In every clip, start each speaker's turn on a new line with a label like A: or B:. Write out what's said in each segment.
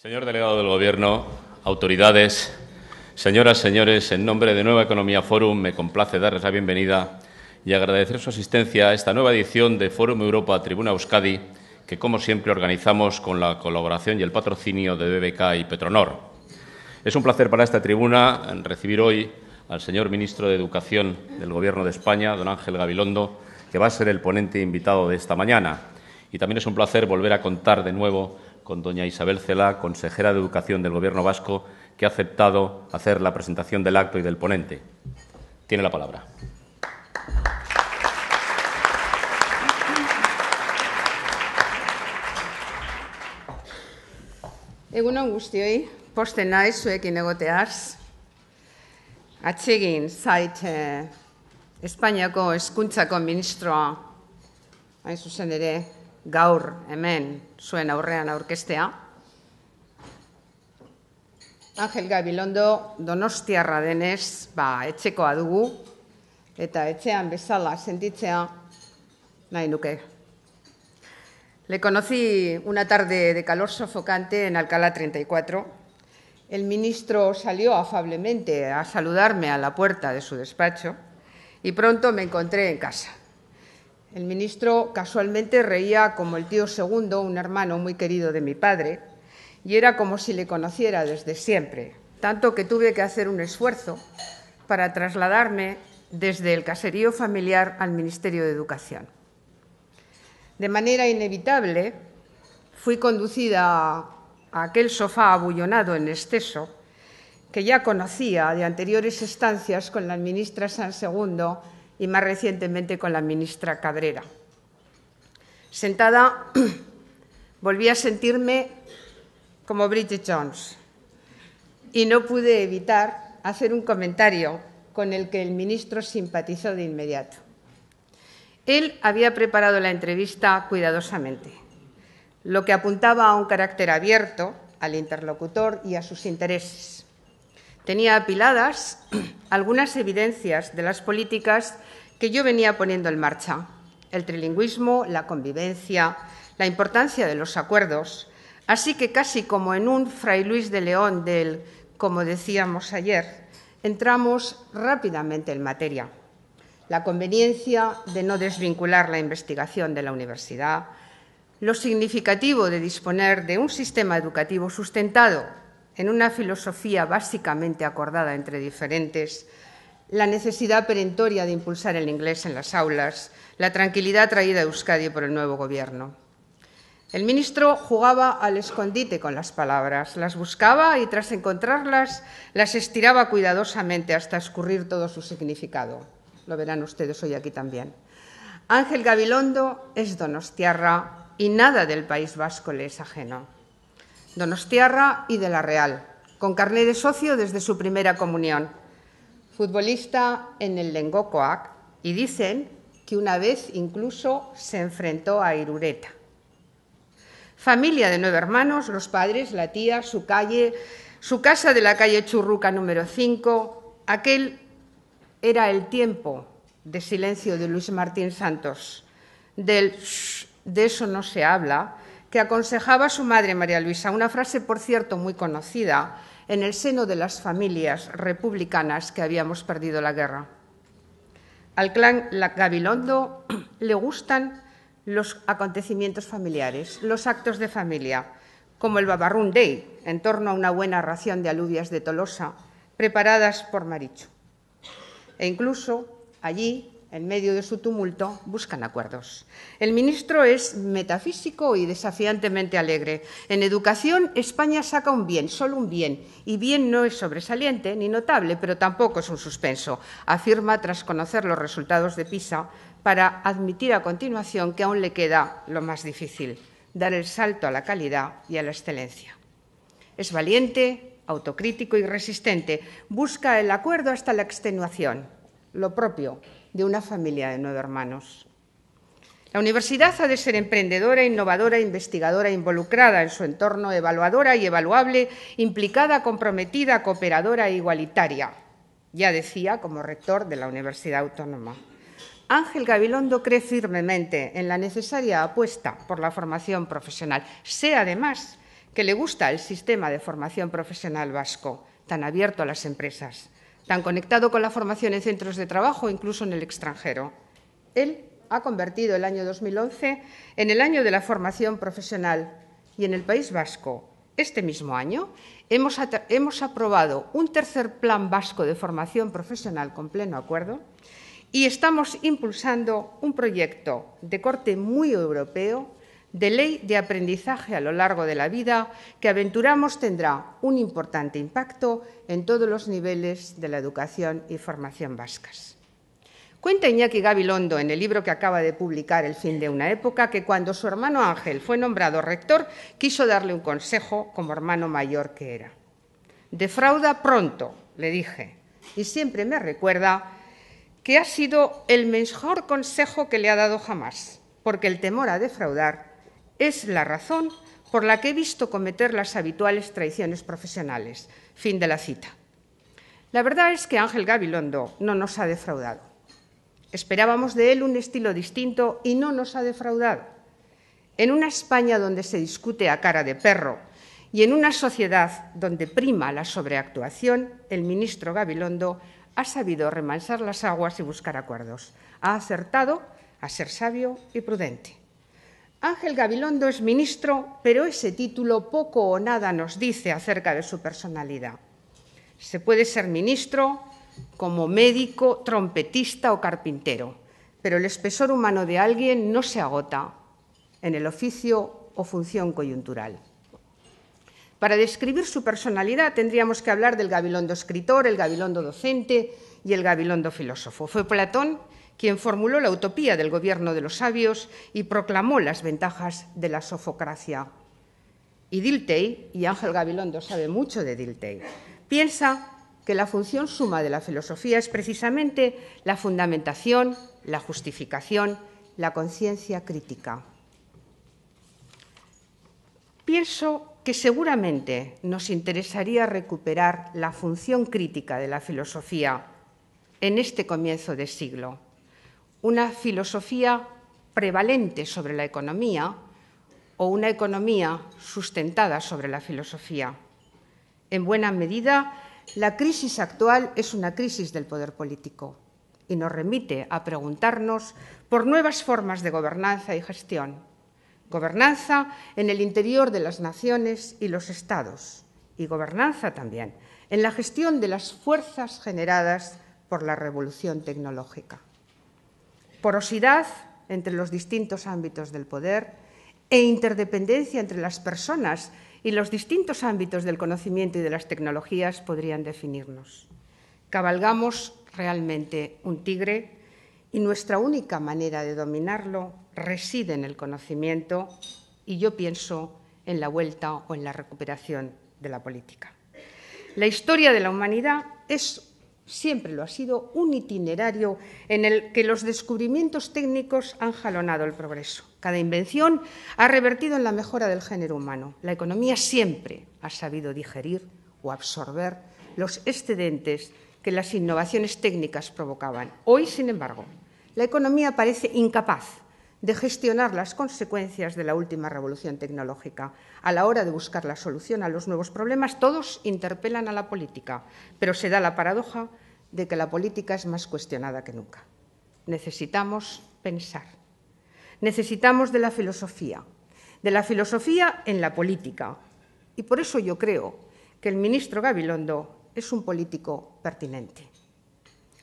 A: Señor delegado del Gobierno, autoridades, señoras, señores, en nombre de Nueva Economía Forum me complace darles la bienvenida y agradecer su asistencia a esta nueva edición de Forum Europa Tribuna Euskadi, que, como siempre, organizamos con la colaboración y el patrocinio de BBK y Petronor. Es un placer para esta tribuna recibir hoy al señor Ministro de Educación del Gobierno de España, don Ángel Gabilondo, que va a ser el ponente invitado de esta mañana. Y también es un placer volver a contar de nuevo con doña Isabel Celaá, consejera de Educación del Gobierno vasco, que ha aceptado hacer la presentación del acto y del ponente. Tiene la palabra.
B: Egun on guztioi, posten naiz zuekin egoteaz. Atsegin zait Espainiako hezkuntzako ministroa, hain zuzen ere, gaur hemen zuen aurrean aurkeztea. Ángel Gabilondo donostiarra denez, etxekoa dugu, eta etxean bezala sentitzea nahi nuke. Le conocí una tarde de calor sofocante en Alcalá 34. El ministro salió afablemente a saludarme a la puerta de su despacho y pronto me encontré en casa. El ministro casualmente reía como el tío segundo, un hermano muy querido de mi padre, y era como si le conociera desde siempre, tanto que tuve que hacer un esfuerzo para trasladarme desde el caserío familiar al Ministerio de Educación. De manera inevitable, fui conducida a aquel sofá abullonado en exceso que ya conocía de anteriores estancias con la ministra Sansegundo y más recientemente con la ministra Cabrera. Sentada, volví a sentirme como Bridget Jones y no pude evitar hacer un comentario con el que el ministro simpatizó de inmediato. Él había preparado la entrevista cuidadosamente, lo que apuntaba a un carácter abierto al interlocutor y a sus intereses. Tenía apiladas algunas evidencias de las políticas que yo venía poniendo en marcha: el trilingüismo, la convivencia, la importancia de los acuerdos. Así que casi como en un Fray Luis de León del, como decíamos ayer, entramos rápidamente en materia. La conveniencia de no desvincular la investigación de la universidad, lo significativo de disponer de un sistema educativo sustentado en una filosofía básicamente acordada entre diferentes, la necesidad perentoria de impulsar el inglés en las aulas, la tranquilidad traída a Euskadi por el nuevo Gobierno. El ministro jugaba al escondite con las palabras, las buscaba y tras encontrarlas las estiraba cuidadosamente hasta escurrir todo su significado. Lo verán ustedes hoy aquí también. Ángel Gabilondo es donostiarra y nada del País Vasco le es ajeno. Donostiarra y de la Real, con carné de socio desde su primera comunión. Futbolista en el Lengokoak y dicen que una vez incluso se enfrentó a Irureta. Familia de 9 hermanos, los padres, la tía, su calle, su casa de la calle Churruca número 5. Aquel era el tiempo de silencio de Luis Martín Santos, del "shh, de eso no se habla", que aconsejaba a su madre María Luisa, una frase, por cierto, muy conocida en el seno de las familias republicanas que habíamos perdido la guerra. Al clan Gabilondo le gustan los acontecimientos familiares, los actos de familia, como el Babarrún Day, en torno a una buena ración de alubias de Tolosa, preparadas por Marichu. E incluso allí, en medio de su tumulto, buscan acuerdos. El ministro es metafísico y desafiantemente alegre. En educación, España saca un bien, solo un bien, y bien no es sobresaliente ni notable, pero tampoco es un suspenso, afirma tras conocer los resultados de PISA, para admitir a continuación que aún le queda lo más difícil: dar el salto a la calidad y a la excelencia. Es valiente, autocrítico y resistente. Busca el acuerdo hasta la extenuación, lo propio de una familia de 9 hermanos. La universidad ha de ser emprendedora, innovadora, investigadora, involucrada en su entorno, evaluadora y evaluable, implicada, comprometida, cooperadora e igualitaria, ya decía como rector de la Universidad Autónoma. Ángel Gabilondo cree firmemente en la necesaria apuesta por la formación profesional. Sé, además, que le gusta el sistema de formación profesional vasco, tan abierto a las empresas, tan conectado con la formación en centros de trabajo, incluso en el extranjero. Él ha convertido el año 2011 en el año de la formación profesional y en el País Vasco, este mismo año, hemos aprobado un tercer Plan Vasco de Formación Profesional con pleno acuerdo y estamos impulsando un proyecto de corte muy europeo de ley de aprendizaje a lo largo de la vida que aventuramos tendrá un importante impacto en todos los niveles de la educación y formación vascas. Cuenta Iñaki Gabilondo en el libro que acaba de publicar El fin de una época que cuando su hermano Ángel fue nombrado rector quiso darle un consejo como hermano mayor que era. Defrauda pronto, le dije, y siempre me recuerda que ha sido el mejor consejo que le ha dado jamás, porque el temor a defraudar es la razón por la que he visto cometer las habituales traiciones profesionales. Fin de la cita. La verdad es que Ángel Gabilondo no nos ha defraudado. Esperábamos de él un estilo distinto y no nos ha defraudado. En una España donde se discute a cara de perro y en una sociedad donde prima la sobreactuación, el ministro Gabilondo ha sabido remansar las aguas y buscar acuerdos. Ha acertado a ser sabio y prudente. Ángel Gabilondo es ministro, pero ese título poco o nada nos dice acerca de su personalidad. Se puede ser ministro como médico, trompetista o carpintero, pero el espesor humano de alguien no se agota en el oficio o función coyuntural. Para describir su personalidad tendríamos que hablar del Gabilondo escritor, el Gabilondo docente y el Gabilondo filósofo. Fue Platón quien formuló la utopía del gobierno de los sabios y proclamó las ventajas de la sofocracia. Y Dilthey, y Ángel Gabilondo sabe mucho de Dilthey, piensa que la función suma de la filosofía es precisamente la fundamentación, la justificación, la conciencia crítica. Pienso que seguramente nos interesaría recuperar la función crítica de la filosofía en este comienzo de siglo. Una filosofía prevalente sobre la economía o una economía sustentada sobre la filosofía. En buena medida, la crisis actual es una crisis del poder político y nos remite a preguntarnos por nuevas formas de gobernanza y gestión. Gobernanza en el interior de las naciones y los estados y gobernanza también en la gestión de las fuerzas generadas por la revolución tecnológica. Porosidad entre los distintos ámbitos del poder e interdependencia entre las personas y los distintos ámbitos del conocimiento y de las tecnologías podrían definirnos. Cabalgamos realmente un tigre y nuestra única manera de dominarlo reside en el conocimiento y yo pienso en la vuelta o en la recuperación de la política. La historia de la humanidad siempre lo ha sido, un itinerario en el que los descubrimientos técnicos han jalonado el progreso. Cada invención ha revertido en la mejora del género humano. La economía siempre ha sabido digerir o absorber los excedentes que las innovaciones técnicas provocaban. Hoy, sin embargo, la economía parece incapaz de gestionar las consecuencias de la última revolución tecnológica. A la hora de buscar la solución a los nuevos problemas, todos interpelan a la política, pero se da la paradoja de que la política es más cuestionada que nunca. Necesitamos pensar. Necesitamos de la filosofía en la política. Y por eso yo creo que el ministro Gabilondo es un político pertinente.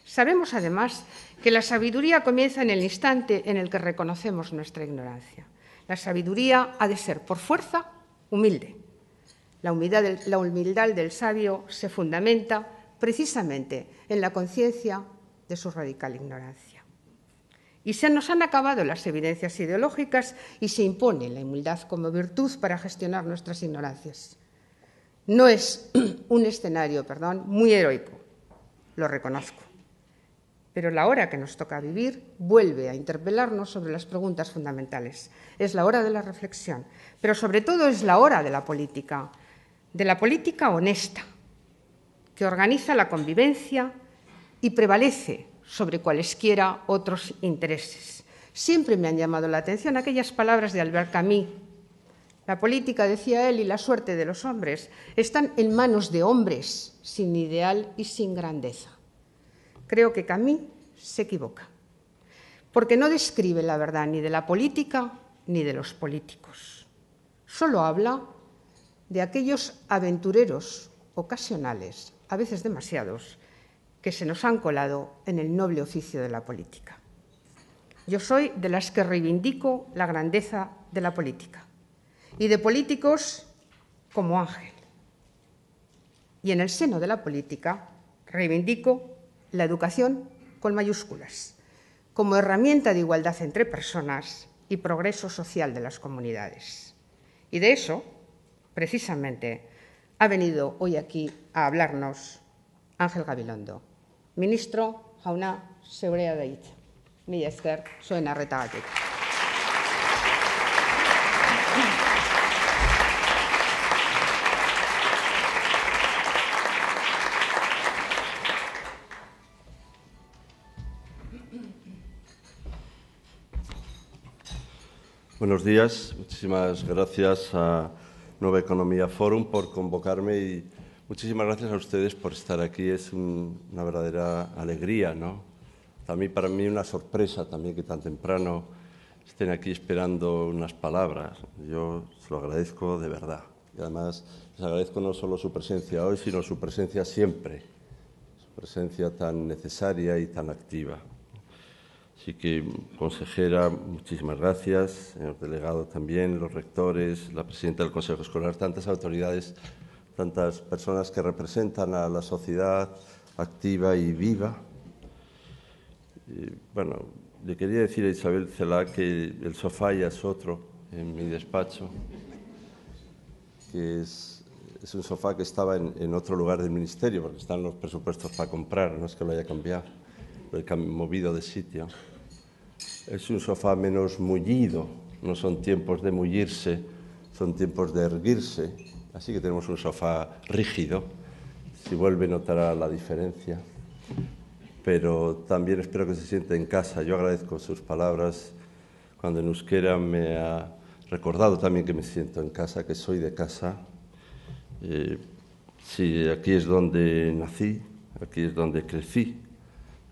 B: Sabemos, además, que la sabiduría comienza en el instante en el que reconocemos nuestra ignorancia. La sabiduría ha de ser, por fuerza, humilde. La humildad del sabio se fundamenta precisamente en la conciencia de su radical ignorancia. Y se nos han acabado las evidencias ideológicas y se impone la humildad como virtud para gestionar nuestras ignorancias. No es un escenario, muy heroico, lo reconozco. Pero la hora que nos toca vivir vuelve a interpelarnos sobre las preguntas fundamentales. Es la hora de la reflexión, pero sobre todo es la hora de la política honesta, que organiza la convivencia y prevalece sobre cualesquiera otros intereses. Siempre me han llamado la atención aquellas palabras de Albert Camus, La política, decía él, y la suerte de los hombres están en manos de hombres sin ideal y sin grandeza. Creo que Camus se equivoca, porque no describe la verdad ni de la política ni de los políticos. Solo habla de aquellos aventureros ocasionales, a veces demasiados, que se nos han colado en el noble oficio de la política. Yo soy de las que reivindico la grandeza de la política y de políticos como Ángel. Y en el seno de la política reivindico la educación con mayúsculas, como herramienta de igualdad entre personas y progreso social de las comunidades. Y de eso, precisamente, ha venido hoy aquí a hablarnos Ángel Gabilondo, ministro jauna zeurea da hitza. Mila esker zuen arretagatik.
C: Buenos días, muchísimas gracias a Nueva Economía Forum por convocarme y muchísimas gracias a ustedes por estar aquí. Es una verdadera alegría, ¿no? También para mí una sorpresa también que tan temprano estén aquí esperando unas palabras. Yo se lo agradezco de verdad. Y además les agradezco no solo su presencia hoy, sino su presencia siempre, su presencia tan necesaria y tan activa. Así que, consejera, muchísimas gracias, señor delegado también, los rectores, la presidenta del Consejo Escolar, tantas autoridades, tantas personas que representan a la sociedad activa y viva. Bueno, le quería decir a Isabel Celaá que el sofá ya es otro en mi despacho, que es un sofá que estaba en otro lugar del ministerio, porque están los presupuestos para comprar, no es que lo haya cambiado, lo he movido de sitio. Es un sofá menos mullido, no son tiempos de mullirse, son tiempos de erguirse, así que tenemos un sofá rígido, si vuelve notará la diferencia, pero también espero que se sienta en casa. Yo agradezco sus palabras, cuando en euskera me ha recordado también que me siento en casa, que soy de casa. Sí, aquí es donde nací, aquí es donde crecí.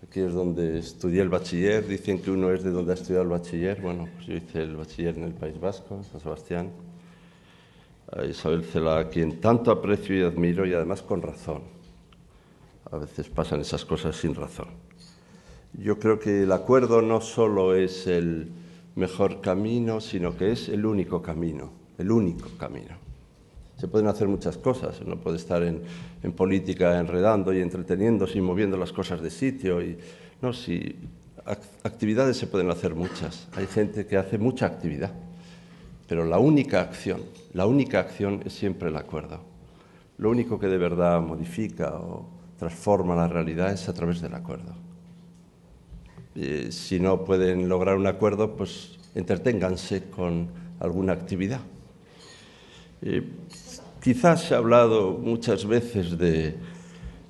C: Aquí es donde estudié el bachiller. Dicen que uno es de donde ha estudiado el bachiller. Bueno, pues yo hice el bachiller en el País Vasco, en San Sebastián. A Isabel Celaá, a quien tanto aprecio y admiro, y además con razón. A veces pasan esas cosas sin razón. Yo creo que el acuerdo no solo es el mejor camino, sino que es el único camino, el único camino. Se pueden hacer muchas cosas, uno puede estar en política enredando y entreteniéndose y moviendo las cosas de sitio. No, sí, actividades se pueden hacer muchas, hay gente que hace mucha actividad, pero la única acción es siempre el acuerdo. Lo único que de verdad modifica o transforma la realidad es a través del acuerdo. Si no pueden lograr un acuerdo, pues entreténganse con alguna actividad. Quizás se ha hablado muchas veces de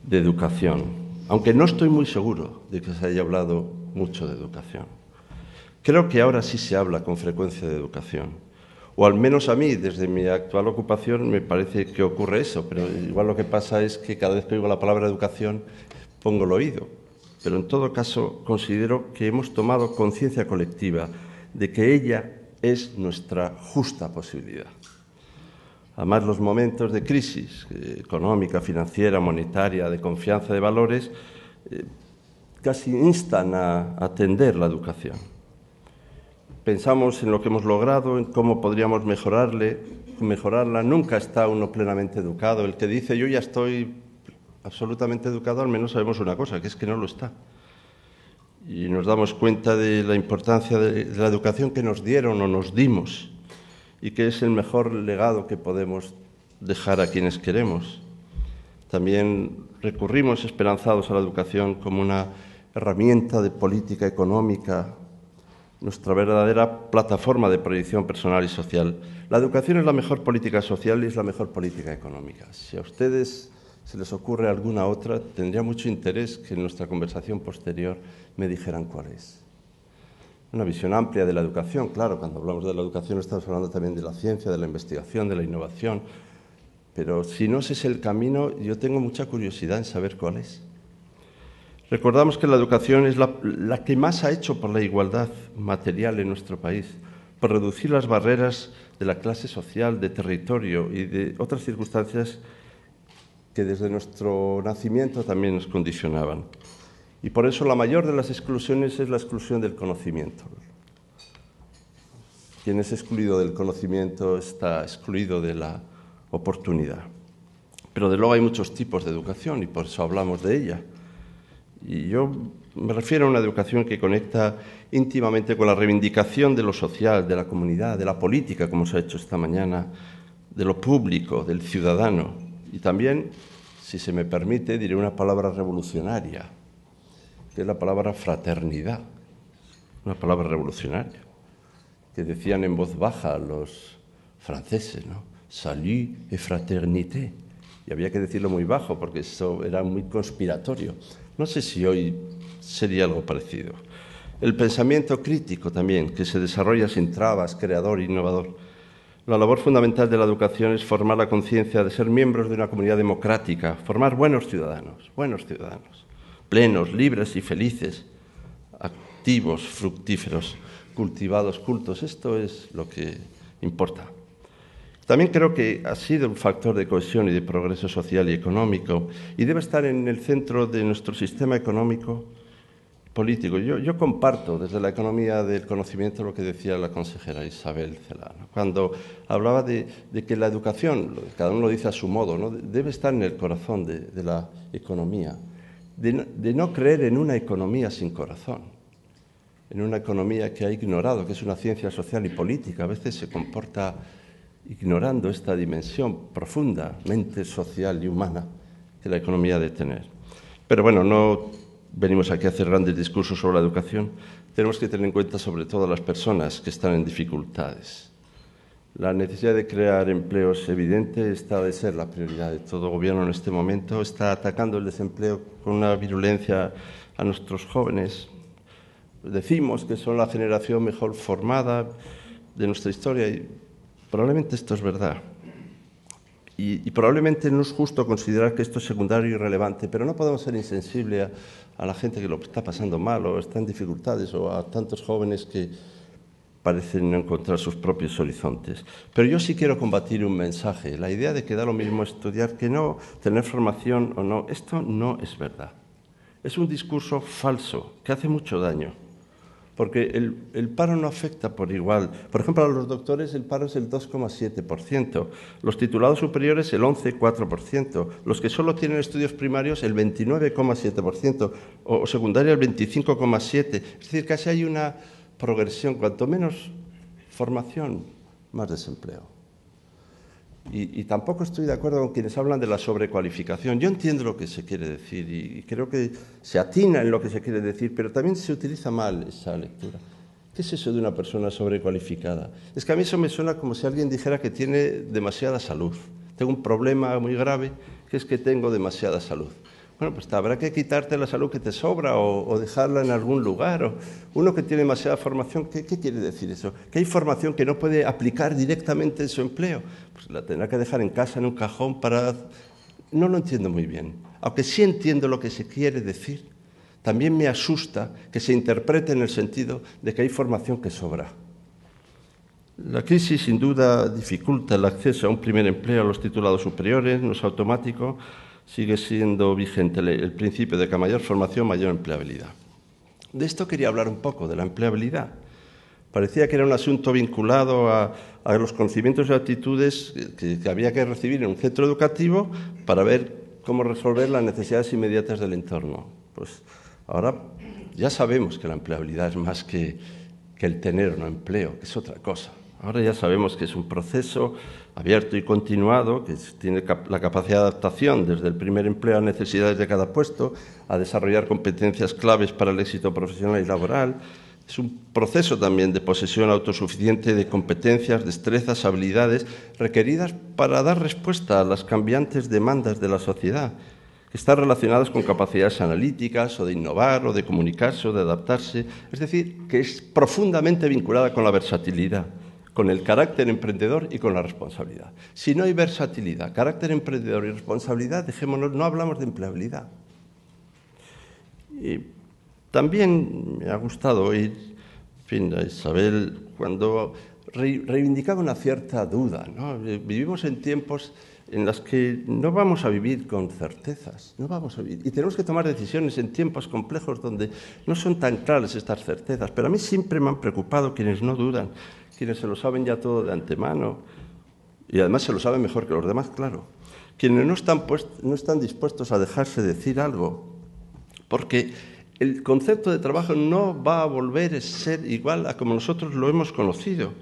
C: educación, aunque no estoy muy seguro de que se haya hablado mucho de educación. Creo que ahora sí se habla con frecuencia de educación, o al menos a mí, desde mi actual ocupación, me parece que ocurre eso, pero igual lo que pasa es que cada vez que oigo la palabra educación pongo el oído. Pero en todo caso considero que hemos tomado conciencia colectiva de que ella es nuestra justa posibilidad. Además, los momentos de crisis económica, financiera, monetaria, de confianza de valores, casi instan a atender la educación. Pensamos en lo que hemos logrado, en cómo podríamos mejorarla. Nunca está uno plenamente educado. El que dice yo ya estoy absolutamente educado, al menos sabemos una cosa, que es que no lo está. Y nos damos cuenta de la importancia de la educación que nos dieron o nos dimos, y que es el mejor legado que podemos dejar a quienes queremos. También recurrimos esperanzados a la educación como una herramienta de política económica, nuestra verdadera plataforma de proyección personal y social. La educación es la mejor política social y es la mejor política económica. Si a ustedes se les ocurre alguna otra, tendría mucho interés que en nuestra conversación posterior me dijeran cuál es. una visión amplia de la educación. Claro, cuando hablamos de la educación estamos hablando también de la ciencia, de la investigación, de la innovación. Pero si no ese es el camino, yo tengo mucha curiosidad en saber cuál es. Recordamos que la educación es la que más ha hecho por la igualdad material en nuestro país, por reducir las barreras de la clase social, de territorio y de otras circunstancias que desde nuestro nacimiento también nos condicionaban. Y por eso la mayor de las exclusiones es la exclusión del conocimiento. Quien es excluido del conocimiento está excluido de la oportunidad. Pero de luego hay muchos tipos de educación y por eso hablamos de ella. Y yo me refiero a una educación que conecta íntimamente con la reivindicación de lo social, de la comunidad, de la política, como se ha hecho esta mañana, de lo público, del ciudadano. Y también, si se me permite, diré una palabra revolucionaria, que es la palabra fraternidad, una palabra revolucionaria, que decían en voz baja los franceses, ¿no? Salut et fraternité. Y había que decirlo muy bajo porque eso era muy conspiratorio. No sé si hoy sería algo parecido. El pensamiento crítico también, que se desarrolla sin trabas, creador, innovador. La labor fundamental de la educación es formar la conciencia de ser miembros de una comunidad democrática, formar buenos ciudadanos, plenos, libres y felices, activos, fructíferos, cultivados, cultos. Esto es lo que importa. También creo que ha sido un factor de cohesión y de progreso social y económico y debe estar en el centro de nuestro sistema económico político. Yo comparto desde la economía del conocimiento lo que decía la consejera Isabel Celaá, ¿no? Cuando hablaba de que la educación, cada uno lo dice a su modo, ¿no? Debe estar en el corazón de la economía, de no creer en una economía sin corazón, en una economía que ha ignorado, que es una ciencia social y política. A veces se comporta ignorando esta dimensión profundamente social y humana que la economía debe tener. Pero bueno, no venimos aquí a hacer grandes discursos sobre la educación. Tenemos que tener en cuenta sobre todo a las personas que están en dificultades. La necesidad de crear empleo es evidente, esta debe ser la prioridad de todo gobierno en este momento. Está atacando el desempleo con una virulencia a nuestros jóvenes. Decimos que son la generación mejor formada de nuestra historia y probablemente esto es verdad. Y probablemente no es justo considerar que esto es secundario y irrelevante, pero no podemos ser insensibles a la gente que lo está pasando mal o está en dificultades o a tantos jóvenes que parecen no encontrar sus propios horizontes. Pero yo sí quiero combatir un mensaje, la idea de que da lo mismo estudiar que no, tener formación o no. Esto no es verdad. Es un discurso falso que hace mucho daño. Porque el paro no afecta por igual. Por ejemplo, a los doctores el paro es el 2,7%, los titulados superiores el 11,4%, los que solo tienen estudios primarios el 29,7% o secundaria el 25,7%. Es decir, casi hay una progresión, cuanto menos formación, más desempleo. Y tampoco estoy de acuerdo con quienes hablan de la sobrecualificación. Yo entiendo lo que se quiere decir y creo que se atina en lo que se quiere decir, pero también se utiliza mal esa lectura. ¿Qué es eso de una persona sobrecualificada? Es que a mí eso me suena como si alguien dijera que tiene demasiada salud. Tengo un problema muy grave, que es que tengo demasiada salud. Bueno, pues habrá que quitarte la salud que te sobra o dejarla en algún lugar. Uno que tiene demasiada formación, ¿qué quiere decir eso? Que hay formación que no puede aplicar directamente en su empleo. Pues la tendrá que dejar en casa, en un cajón, para... No lo entiendo muy bien. Aunque sí entiendo lo que se quiere decir, también me asusta que se interprete en el sentido de que hay formación que sobra. La crisis, sin duda, dificulta el acceso a un primer empleo a los titulados superiores, no es automático. Sigue siendo vigente el principio de que a mayor formación, mayor empleabilidad. De esto quería hablar un poco, de la empleabilidad. Parecía que era un asunto vinculado a los conocimientos y actitudes que había que recibir en un centro educativo para ver cómo resolver las necesidades inmediatas del entorno. Pues ahora ya sabemos que la empleabilidad es más que el tener un empleo, que es otra cosa. Ahora ya sabemos que es un proceso abierto y continuado, que tiene la capacidad de adaptación desde el primer empleo a necesidades de cada puesto, a desarrollar competencias claves para el éxito profesional y laboral. Es un proceso también de posesión autosuficiente de competencias, destrezas, habilidades requeridas para dar respuesta a las cambiantes demandas de la sociedad, están relacionadas con capacidades analíticas o de innovar o de comunicarse o de adaptarse. Es decir, que es profundamente vinculada con la versatilidad, con el carácter emprendedor y con la responsabilidad. Si no hay versatilidad, carácter emprendedor y responsabilidad, dejémonos, no hablamos de empleabilidad. Y también me ha gustado oír, en fin, a Isabel cuando reivindicaba una cierta duda, ¿no? Vivimos en tiempos en los que no vamos a vivir con certezas, no vamos a vivir. Y tenemos que tomar decisiones en tiempos complejos donde no son tan claras estas certezas. Pero a mí siempre me han preocupado quienes no dudan, quienes se lo saben ya todo de antemano, y además se lo saben mejor que los demás, claro. Quienes no están dispuestos a dejarse decir algo, porque el concepto de trabajo no va a volver a ser igual a como nosotros lo hemos conocido.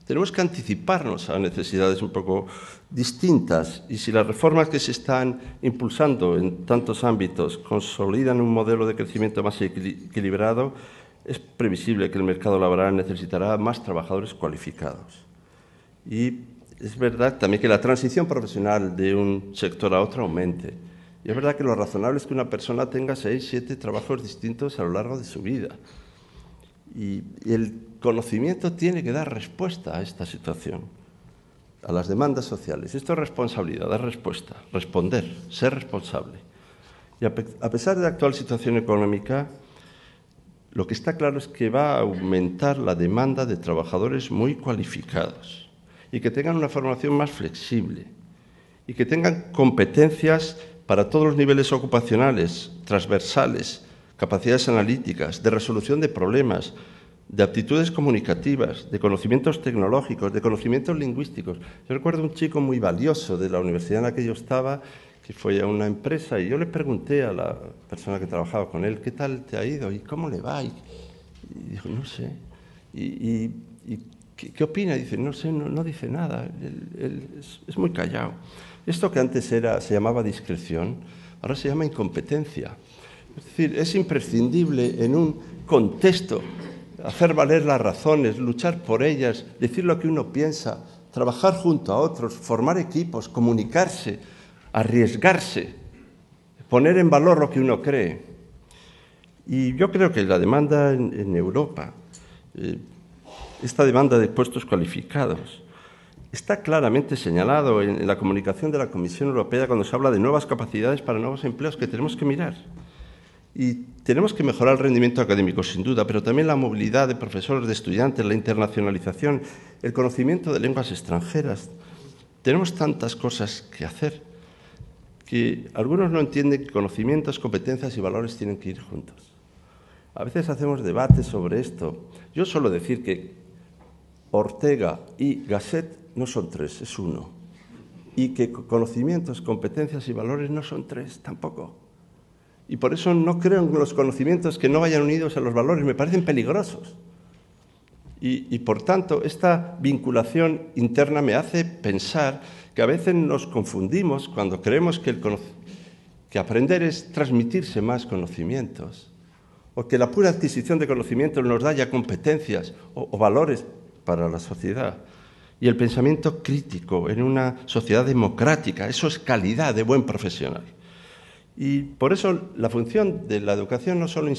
C: Tenemos que anticiparnos a necesidades un poco distintas, y si las reformas que se están impulsando en tantos ámbitos consolidan un modelo de crecimiento más equilibrado, es previsible que el mercado laboral necesitará más trabajadores cualificados. Y es verdad también que la transición profesional de un sector a otro aumente. Y es verdad que lo razonable es que una persona tenga 6, 7 trabajos distintos a lo largo de su vida. Y el conocimiento tiene que dar respuesta a esta situación, a las demandas sociales. Esto es responsabilidad, dar respuesta, responder, ser responsable. Y a pesar de la actual situación económica, lo que está claro es que va a aumentar la demanda de trabajadores muy cualificados y que tengan una formación más flexible y que tengan competencias para todos los niveles ocupacionales, transversales, capacidades analíticas, de resolución de problemas, de aptitudes comunicativas, de conocimientos tecnológicos, de conocimientos lingüísticos. Yo recuerdo un chico muy valioso de la universidad en la que yo estaba, que fue a una empresa, y yo le pregunté a la persona que trabajaba con él, ¿qué tal te ha ido? ¿Y cómo le va? Y dijo, no sé. ¿Y qué opina? Y dice, no sé, no dice nada. Él es muy callado. Esto que antes se llamaba discreción, ahora se llama incompetencia. Es decir, es imprescindible en un contexto hacer valer las razones, luchar por ellas, decir lo que uno piensa, trabajar junto a otros, formar equipos, comunicarse, arriesgarse, poner en valor lo que uno cree. Y yo creo que la demanda en Europa, esta demanda de puestos cualificados, está claramente señalado en la comunicación de la Comisión Europea cuando se habla de nuevas capacidades para nuevos empleos que tenemos que mirar. Y tenemos que mejorar el rendimiento académico, sin duda, pero también la movilidad de profesores, de estudiantes, la internacionalización, el conocimiento de lenguas extranjeras. Tenemos tantas cosas que hacer que algunos no entienden que conocimientos, competencias y valores tienen que ir juntos. A veces hacemos debates sobre esto. Yo suelo decir que Ortega y Gasset no son 3, es 1. Y que conocimientos, competencias y valores no son 3 tampoco. Y por eso no creo en los conocimientos que no vayan unidos a los valores, me parecen peligrosos. Y por tanto, esta vinculación interna me hace pensar que a veces nos confundimos cuando creemos que aprender es transmitirse más conocimientos, o que la pura adquisición de conocimientos nos da ya competencias o valores para la sociedad. Y el pensamiento crítico en una sociedad democrática, eso es calidad de buen profesional. Y por eso la función de la educación no solo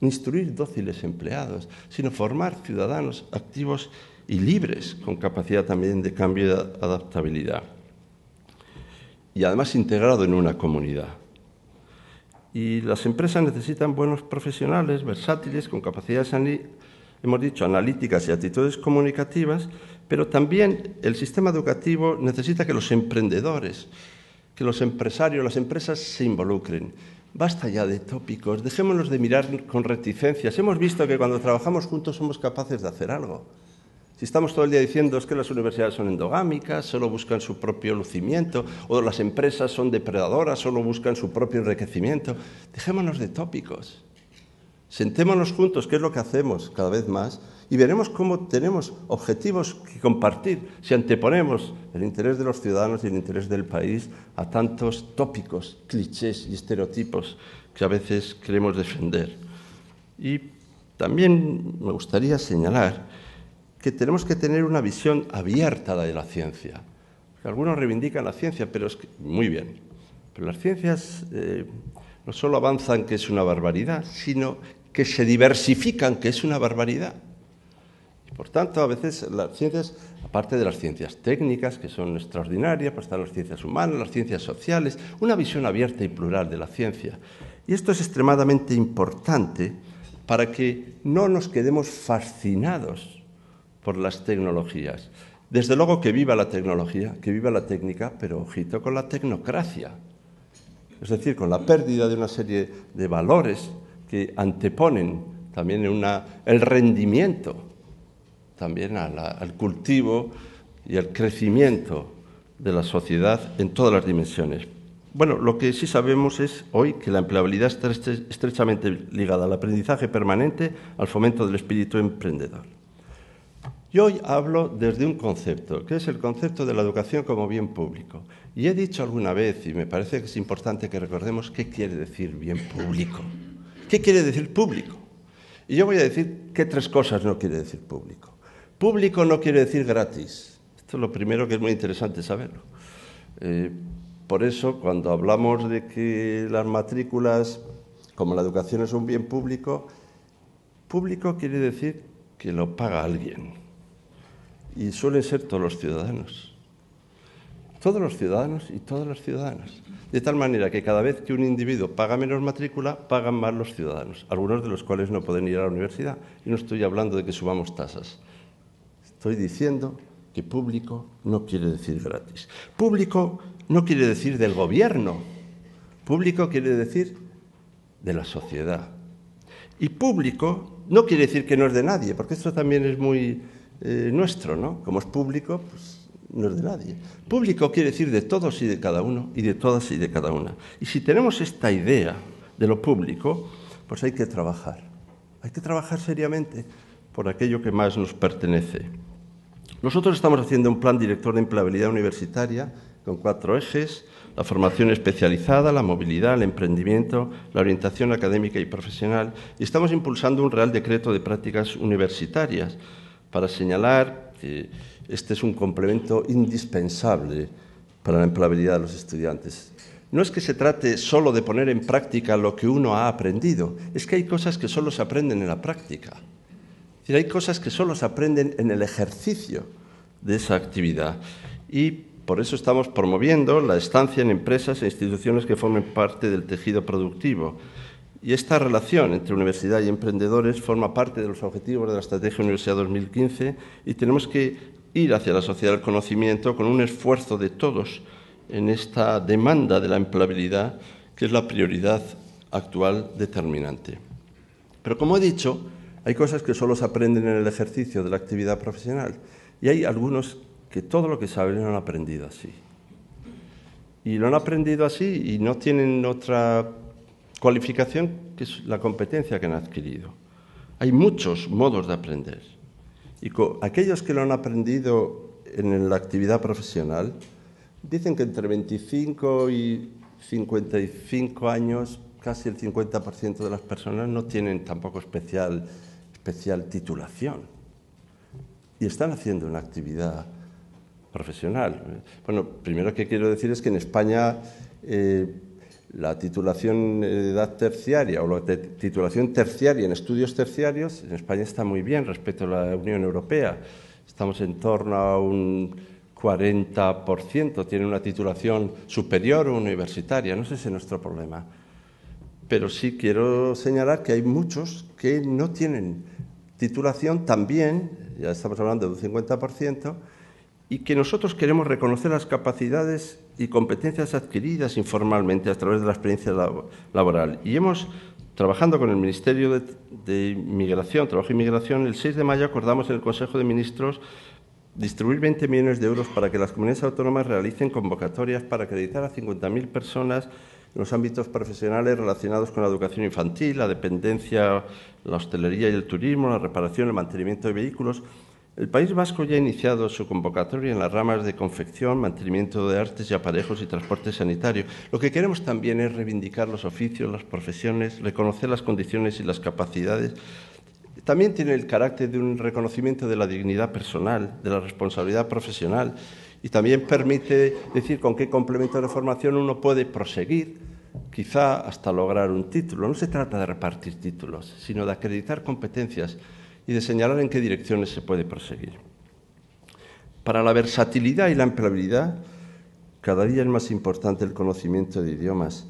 C: instruir dóciles empleados, sino formar ciudadanos activos y libres, con capacidad también de cambio y de adaptabilidad. Y además integrado en una comunidad. Y las empresas necesitan buenos profesionales, versátiles, con capacidades, hemos dicho, analíticas y actitudes comunicativas, pero también el sistema educativo necesita que los emprendedores, que los empresarios, las empresas se involucren. Basta ya de tópicos, dejémonos de mirar con reticencias. Hemos visto que cuando trabajamos juntos somos capaces de hacer algo. Si estamos todo el día diciendo es que las universidades son endogámicas, solo buscan su propio lucimiento, o las empresas son depredadoras, solo buscan su propio enriquecimiento, dejémonos de tópicos. Sentémonos juntos, que es lo que hacemos cada vez más, y veremos cómo tenemos objetivos que compartir si anteponemos el interés de los ciudadanos y el interés del país a tantos tópicos, clichés y estereotipos que a veces queremos defender. Y también me gustaría señalar que tenemos que tener una visión abierta de la ciencia. Algunos reivindican la ciencia, pero es que, muy bien. Pero las ciencias no solo avanzan, que es una barbaridad, sino que se diversifican, que es una barbaridad. Y por tanto, a veces las ciencias, aparte de las ciencias técnicas, que son extraordinarias, pues están las ciencias humanas, las ciencias sociales, una visión abierta y plural de la ciencia. Y esto es extremadamente importante para que no nos quedemos fascinados por las tecnologías. Desde luego que viva la tecnología, que viva la técnica, pero ojito con la tecnocracia. Es decir, con la pérdida de una serie de valores que anteponen también el rendimiento, también al cultivo y al crecimiento de la sociedad en todas las dimensiones. Bueno, lo que sí sabemos es hoy que la empleabilidad está estrechamente ligada al aprendizaje permanente, al fomento del espíritu emprendedor. Y hoy hablo desde un concepto, que es el concepto de la educación como bien público. Y he dicho alguna vez, y me parece que es importante que recordemos qué quiere decir bien público. ¿Qué quiere decir público? Y yo voy a decir qué tres cosas no quiere decir público. Público no quiere decir gratis. Esto es lo primero que es muy interesante saberlo. Por eso, cuando hablamos de que las matrículas, como la educación es un bien público, público quiere decir que lo paga alguien. Y suelen ser todos los ciudadanos. Todos los ciudadanos y todas las ciudadanas. De tal manera que cada vez que un individuo paga menos matrícula, pagan más los ciudadanos, algunos de los cuales no pueden ir a la universidad. Y no estoy hablando de que subamos tasas. Estoy diciendo que público no quiere decir gratis. Público no quiere decir del gobierno. Público quiere decir de la sociedad. Y público no quiere decir que no es de nadie, porque esto también es muy nuestro, ¿no? Como es público, pues no es de nadie. Público quiere decir de todos y de cada uno, y de todas y de cada una. Y si tenemos esta idea de lo público, pues hay que trabajar. Hay que trabajar seriamente por aquello que más nos pertenece. Nosotros estamos haciendo un plan director de empleabilidad universitaria con 4 ejes: la formación especializada, la movilidad, el emprendimiento, la orientación académica y profesional. Y estamos impulsando un Real Decreto de Prácticas Universitarias para señalar que este es un complemento indispensable para la empleabilidad de los estudiantes. No es que se trate solo de poner en práctica lo que uno ha aprendido, es que hay cosas que solo se aprenden en la práctica. Es decir, hay cosas que solo se aprenden en el ejercicio de esa actividad. Y por eso estamos promoviendo la estancia en empresas e instituciones que formen parte del tejido productivo. Y esta relación entre universidad y emprendedores forma parte de los objetivos de la Estrategia Universidad 2015 y tenemos que ir hacia la sociedad del conocimiento con un esfuerzo de todos en esta demanda de la empleabilidad, que es la prioridad actual determinante. Pero como he dicho, hay cosas que solo se aprenden en el ejercicio de la actividad profesional y hay algunos que todo lo que saben lo han aprendido así. Y lo han aprendido así y no tienen otra cualificación que es la competencia que han adquirido. Hay muchos modos de aprender. Y aquellos que lo han aprendido en la actividad profesional dicen que entre 25 y 55 años casi el 50% de las personas no tienen tampoco especial titulación y están haciendo una actividad profesional. Bueno, primero que quiero decir es que en España la titulación de edad terciaria o la titulación terciaria en estudios terciarios en España está muy bien respecto a la Unión Europea. Estamos en torno a un 40%, tiene una titulación superior o universitaria. No sé si es nuestro problema. Pero sí quiero señalar que hay muchos que no tienen titulación también, ya estamos hablando de un 50%, y que nosotros queremos reconocer las capacidades y competencias adquiridas informalmente a través de la experiencia laboral. Y trabajando con el Ministerio de Migración, Trabajo y Migración, el 6 de mayo acordamos en el Consejo de Ministros distribuir 20 millones de euros para que las comunidades autónomas realicen convocatorias para acreditar a 50.000 personas en los ámbitos profesionales relacionados con la educación infantil, la dependencia, la hostelería y el turismo, la reparación y el mantenimiento de vehículos. El País Vasco ya ha iniciado su convocatoria en las ramas de confección, mantenimiento de artes y aparejos y transporte sanitario. Lo que queremos también es reivindicar los oficios, las profesiones, reconocer las condiciones y las capacidades También tiene el carácter de un reconocimiento de la dignidad personal, de la responsabilidad profesional, y también permite decir con qué complemento de formación uno puede proseguir, quizá hasta lograr un título. No se trata de repartir títulos, sino de acreditar competencias y de señalar en qué direcciones se puede proseguir. Para la versatilidad y la empleabilidad, cada día es más importante el conocimiento de idiomas,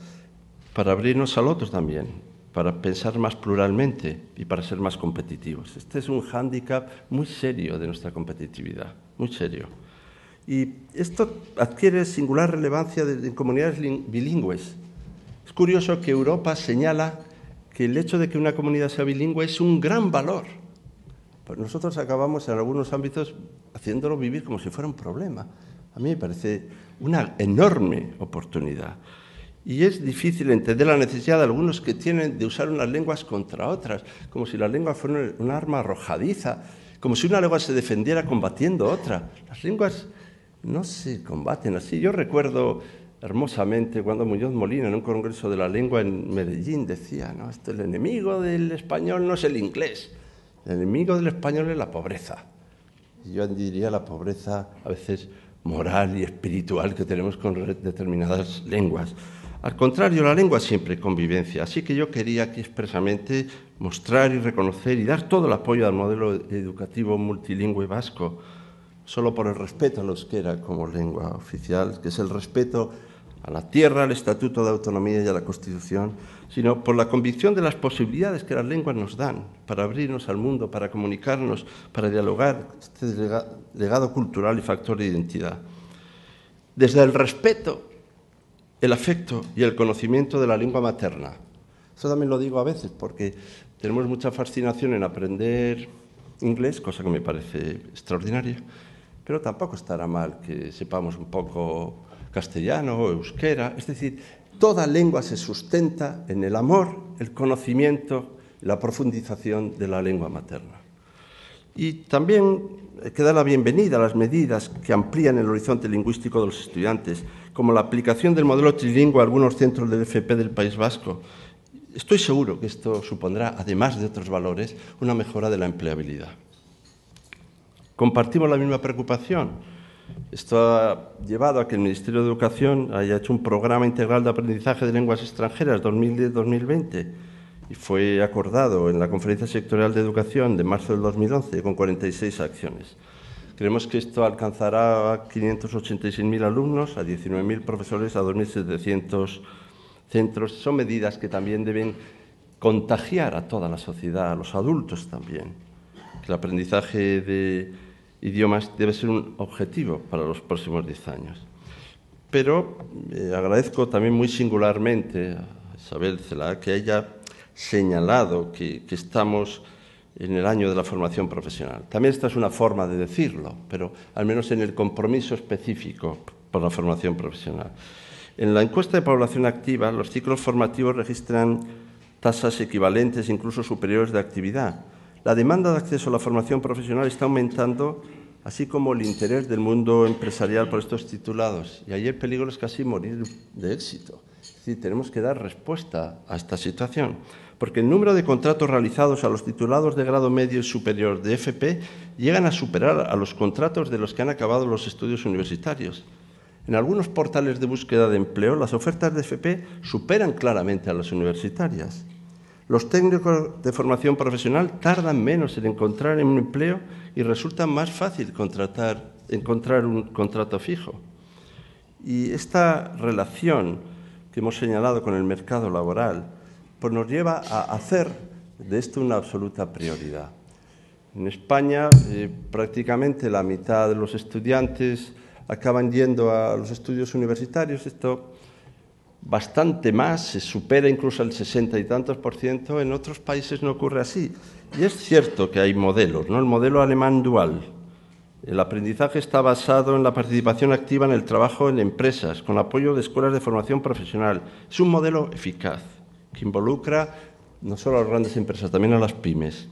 C: para abrirnos al otro también, para pensar más pluralmente y para ser más competitivos. Este es un hándicap muy serio de nuestra competitividad, muy serio. Y esto adquiere singular relevancia en comunidades bilingües. Es curioso que Europa señala que el hecho de que una comunidad sea bilingüe es un gran valor. Pues nosotros acabamos en algunos ámbitos haciéndolo vivir como si fuera un problema. A mí me parece una enorme oportunidad. Y es difícil entender la necesidad de algunos que tienen de usar unas lenguas contra otras, como si las lenguas fueran un arma arrojadiza, como si una lengua se defendiera combatiendo otra. Las lenguas no se combaten así. Yo recuerdo hermosamente cuando Muñoz Molina, en un congreso de la lengua en Medellín, decía, no, el enemigo del español no es el inglés, el enemigo del español es la pobreza. Y yo diría la pobreza a veces moral y espiritual que tenemos con determinadas lenguas. Al contrario, la lengua siempre es convivencia. Así que yo quería aquí expresamente mostrar y reconocer y dar todo el apoyo al modelo educativo multilingüe vasco, solo por el respeto al euskera como lengua oficial, que es el respeto a la tierra, al Estatuto de Autonomía y a la Constitución, sino por la convicción de las posibilidades que las lenguas nos dan para abrirnos al mundo, para comunicarnos, para dialogar, este legado cultural y factor de identidad. Desde el respeto, el afecto y el conocimiento de la lengua materna. Eso también lo digo a veces porque tenemos mucha fascinación en aprender inglés, cosa que me parece extraordinaria, pero tampoco estará mal que sepamos un poco castellano o euskera. Es decir, toda lengua se sustenta en el amor, el conocimiento, la profundización de la lengua materna. Y también hay que dar la bienvenida a las medidas que amplían el horizonte lingüístico de los estudiantes, como la aplicación del modelo trilingüe a algunos centros del FP del País Vasco. Estoy seguro que esto supondrá, además de otros valores, una mejora de la empleabilidad. Compartimos la misma preocupación. Esto ha llevado a que el Ministerio de Educación haya hecho un programa integral de aprendizaje de lenguas extranjeras 2010-2020 y fue acordado en la Conferencia Sectorial de Educación de marzo del 2011 con 46 acciones. Creemos que esto alcanzará a 586.000 alumnos, a 19.000 profesores, a 2.700 centros. Son medidas que también deben contagiar a toda la sociedad, a los adultos también. El aprendizaje de idiomas debe ser un objetivo para los próximos 10 años. Pero agradezco también muy singularmente a Isabel Celaá que haya señalado que estamos en el año de la formación profesional. También esta es una forma de decirlo, pero al menos en el compromiso específico por la formación profesional. En la encuesta de población activa, los ciclos formativos registran tasas equivalentes, incluso superiores de actividad. La demanda de acceso a la formación profesional está aumentando, así como el interés del mundo empresarial por estos titulados. Y ahí el peligro es casi morir de éxito. Es decir, tenemos que dar respuesta a esta situación, porque el número de contratos realizados a los titulados de grado medio y superior de FP llegan a superar a los contratos de los que han acabado los estudios universitarios. En algunos portales de búsqueda de empleo, las ofertas de FP superan claramente a las universitarias. Los técnicos de formación profesional tardan menos en encontrar un empleo y resulta más fácil encontrar un contrato fijo. Y esta relación que hemos señalado con el mercado laboral pues nos lleva a hacer de esto una absoluta prioridad. En España, prácticamente la mitad de los estudiantes acaban yendo a los estudios universitarios. Esto bastante más, se supera incluso el 60 y tantos %. En otros países no ocurre así. Y es cierto que hay modelos, ¿no? El modelo alemán dual. El aprendizaje está basado en la participación activa en el trabajo en empresas, con apoyo de escuelas de formación profesional. Es un modelo eficaz, que involucra no solo a las grandes empresas, también a las pymes,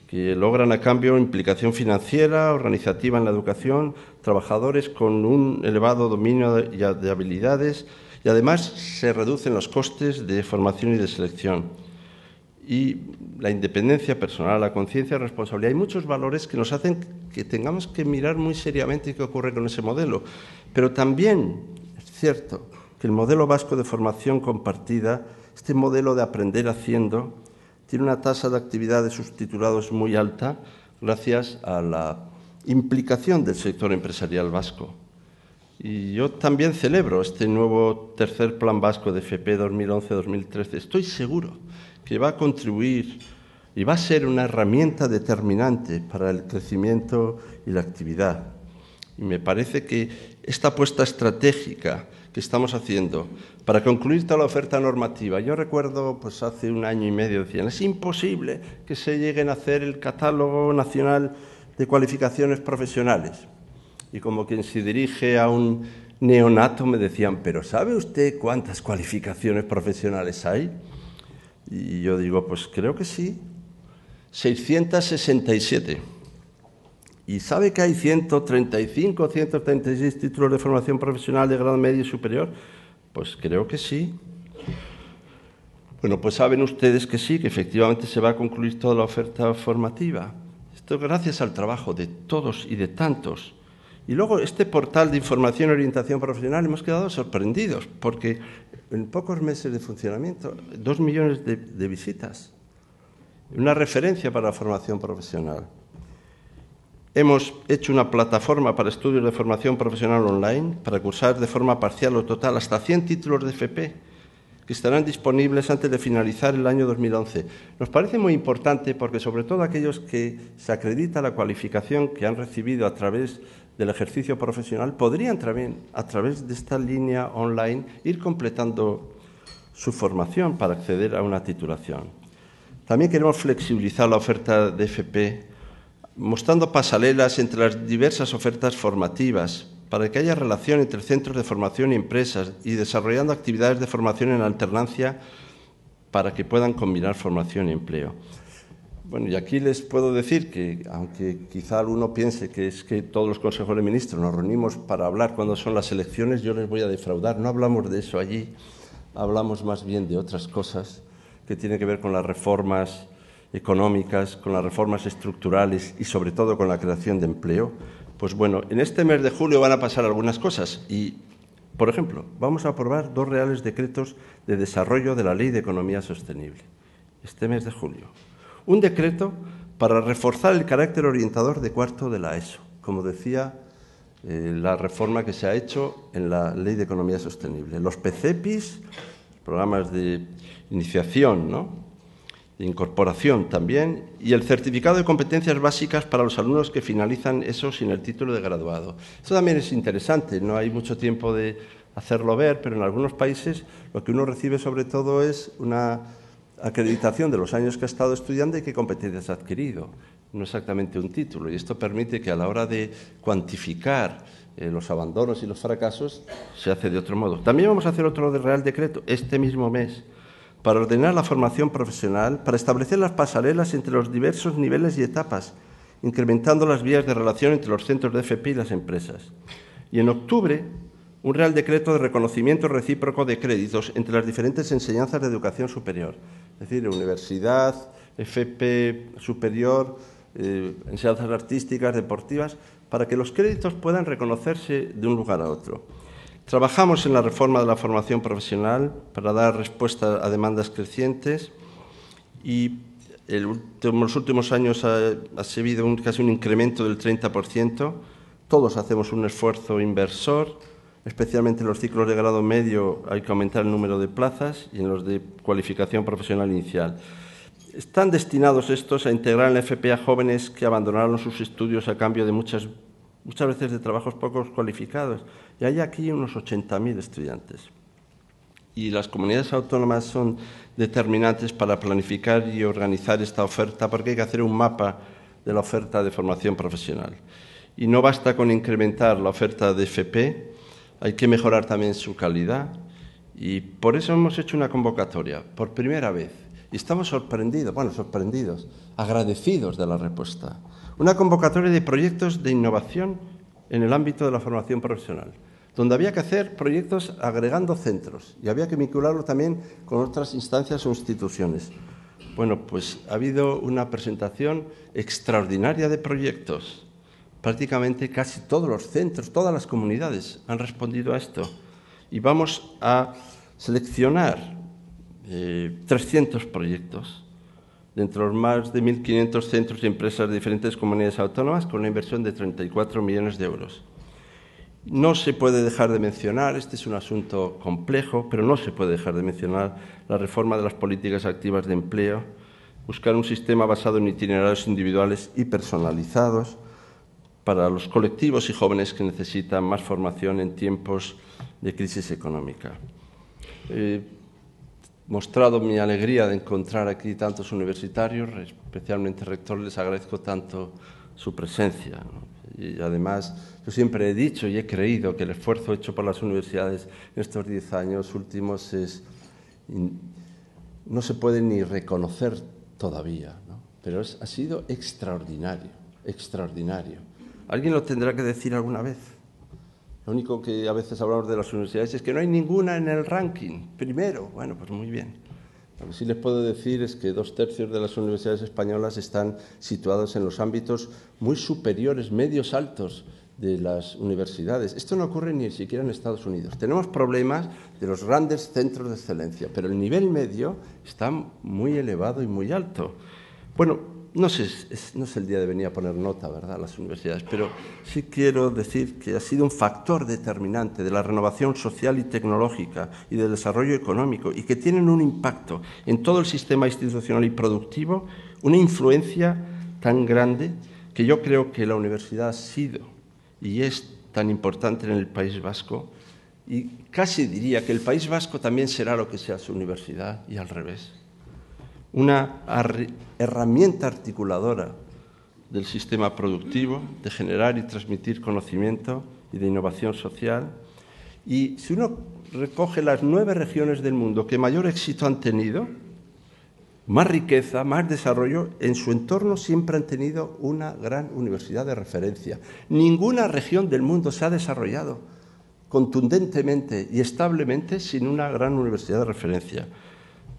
C: que logran a cambio implicación financiera, organizativa en la educación, trabajadores con un elevado dominio de habilidades y además se reducen los costes de formación y de selección. y la independencia personal, la conciencia y la responsabilidad. Hay muchos valores que nos hacen que tengamos que mirar muy seriamente qué ocurre con ese modelo. Pero también es cierto que el modelo vasco de formación compartida, este modelo de aprender haciendo, tiene una tasa de actividad de subtitulados muy alta gracias a la implicación del sector empresarial vasco. Y yo también celebro este nuevo tercer Plan Vasco de FP 2011-2013. Estoy seguro que va a contribuir y va a ser una herramienta determinante para el crecimiento y la actividad. Y me parece que esta apuesta estratégica que estamos haciendo para concluir toda la oferta normativa, yo recuerdo, pues hace 1 año y medio decían, es imposible que se lleguen a hacer el catálogo nacional de cualificaciones profesionales. Y como quien se dirige a un neonato me decían, ¿pero sabe usted cuántas cualificaciones profesionales hay? Y yo digo, pues creo que sí, 667. ¿Y sabe que hay 135, 136 títulos de formación profesional de grado medio y superior? Pues creo que sí. Bueno, pues saben ustedes que sí, que efectivamente se va a concluir toda la oferta formativa. Esto gracias al trabajo de todos y de tantos. Y luego este portal de información y orientación profesional hemos quedado sorprendidos porque en pocos meses de funcionamiento, 2 millones de visitas. Una referencia para la formación profesional. Hemos hecho una plataforma para estudios de formación profesional online para cursar de forma parcial o total hasta 100 títulos de FP que estarán disponibles antes de finalizar el año 2011. Nos parece muy importante porque sobre todo aquellos que se acredita la cualificación que han recibido a través del ejercicio profesional podrían también, a través de esta línea online, ir completando su formación para acceder a una titulación. También queremos flexibilizar la oferta de FP, mostrando pasarelas entre las diversas ofertas formativas para que haya relación entre centros de formación y empresas y desarrollando actividades de formación en alternancia para que puedan combinar formación y empleo. Bueno, y aquí les puedo decir que, aunque quizá alguno piense que es que todos los consejos de ministros nos reunimos para hablar cuando son las elecciones, yo les voy a defraudar. No hablamos de eso allí, hablamos más bien de otras cosas que tienen que ver con las reformas económicas, con las reformas estructurales y sobre todo con la creación de empleo. Pues bueno, en este mes de julio van a pasar algunas cosas y, por ejemplo, vamos a aprobar 2 reales decretos de desarrollo de la Ley de Economía Sostenible, este mes de julio. Un decreto para reforzar el carácter orientador de cuarto de la ESO, como decía la reforma que se ha hecho en la Ley de Economía Sostenible. Los PCEPIs, programas de iniciación, ¿no?, de incorporación también, y el certificado de competencias básicas para los alumnos que finalizan eso sin el título de graduado. Esto también es interesante, no hay mucho tiempo de hacerlo ver, pero en algunos países lo que uno recibe sobre todo es una acreditación de los años que ha estado estudiando y qué competencias ha adquirido, no exactamente un título. Y esto permite que a la hora de cuantificar los abandonos y los fracasos se hace de otro modo. También vamos a hacer otro Real Decreto este mismo mes para ordenar la formación profesional, para establecer las pasarelas entre los diversos niveles y etapas, incrementando las vías de relación entre los centros de FP y las empresas. Y en octubre, un Real Decreto de reconocimiento recíproco de créditos entre las diferentes enseñanzas de educación superior, es decir, universidad, FP superior, enseñanzas artísticas, deportivas, para que los créditos puedan reconocerse de un lugar a otro. Trabajamos en la reforma de la formación profesional para dar respuesta a demandas crecientes y en los últimos años ha habido casi un incremento del 30%. Todos hacemos un esfuerzo inversor, especialmente en los ciclos de grado medio hay que aumentar el número de plazas y en los de cualificación profesional inicial. Están destinados estos a integrar en la FP a jóvenes que abandonaron sus estudios a cambio de muchas veces de trabajos poco cualificados. Y hay aquí unos 80.000 estudiantes. Y las comunidades autónomas son determinantes para planificar y organizar esta oferta porque hay que hacer un mapa de la oferta de formación profesional. Y no basta con incrementar la oferta de FP, hay que mejorar también su calidad. Y por eso hemos hecho una convocatoria, por primera vez. Y estamos sorprendidos, agradecidos de la respuesta. Una convocatoria de proyectos de innovación en el ámbito de la formación profesional, donde había que hacer proyectos agregando centros y había que vincularlo también con otras instancias o instituciones. Bueno, pues ha habido una presentación extraordinaria de proyectos. Prácticamente casi todos los centros, todas las comunidades han respondido a esto. Y vamos a seleccionar 300 proyectos dentro de los más de 1.500 centros y empresas de diferentes comunidades autónomas con una inversión de 34 millones de euros. No se puede dejar de mencionar, este es un asunto complejo, pero no se puede dejar de mencionar la reforma de las políticas activas de empleo, buscar un sistema basado en itinerarios individuales y personalizados para los colectivos y jóvenes que necesitan más formación en tiempos de crisis económica. He mostrado mi alegría de encontrar aquí tantos universitarios, especialmente rectores, les agradezco tanto su presencia, ¿no? Y además, yo siempre he dicho y he creído que el esfuerzo hecho por las universidades en estos 10 años últimos no se puede ni reconocer todavía, ¿no? Pero ha sido extraordinario, extraordinario. Alguien lo tendrá que decir alguna vez. Lo único que a veces hablamos de las universidades es que no hay ninguna en el ranking. Primero, bueno, pues muy bien. Lo que sí les puedo decir es que 2/3 de las universidades españolas están situados en los ámbitos muy superiores, medios altos de las universidades. Esto no ocurre ni siquiera en Estados Unidos. Tenemos problemas de los grandes centros de excelencia, pero el nivel medio está muy elevado y muy alto. Bueno, no sé, no es el día de venir a poner nota, ¿verdad?, a las universidades, pero sí quiero decir que ha sido un factor determinante de la renovación social y tecnológica y del desarrollo económico y que tienen un impacto en todo el sistema institucional y productivo, una influencia tan grande que yo creo que la universidad ha sido y es tan importante en el País Vasco y casi diría que el País Vasco también será lo que sea su universidad y al revés. Una herramienta articuladora del sistema productivo, de generar y transmitir conocimiento y de innovación social. Y si uno recoge las 9 regiones del mundo que mayor éxito han tenido, más riqueza, más desarrollo, en su entorno siempre han tenido una gran universidad de referencia. Ninguna región del mundo se ha desarrollado contundentemente y establemente sin una gran universidad de referencia.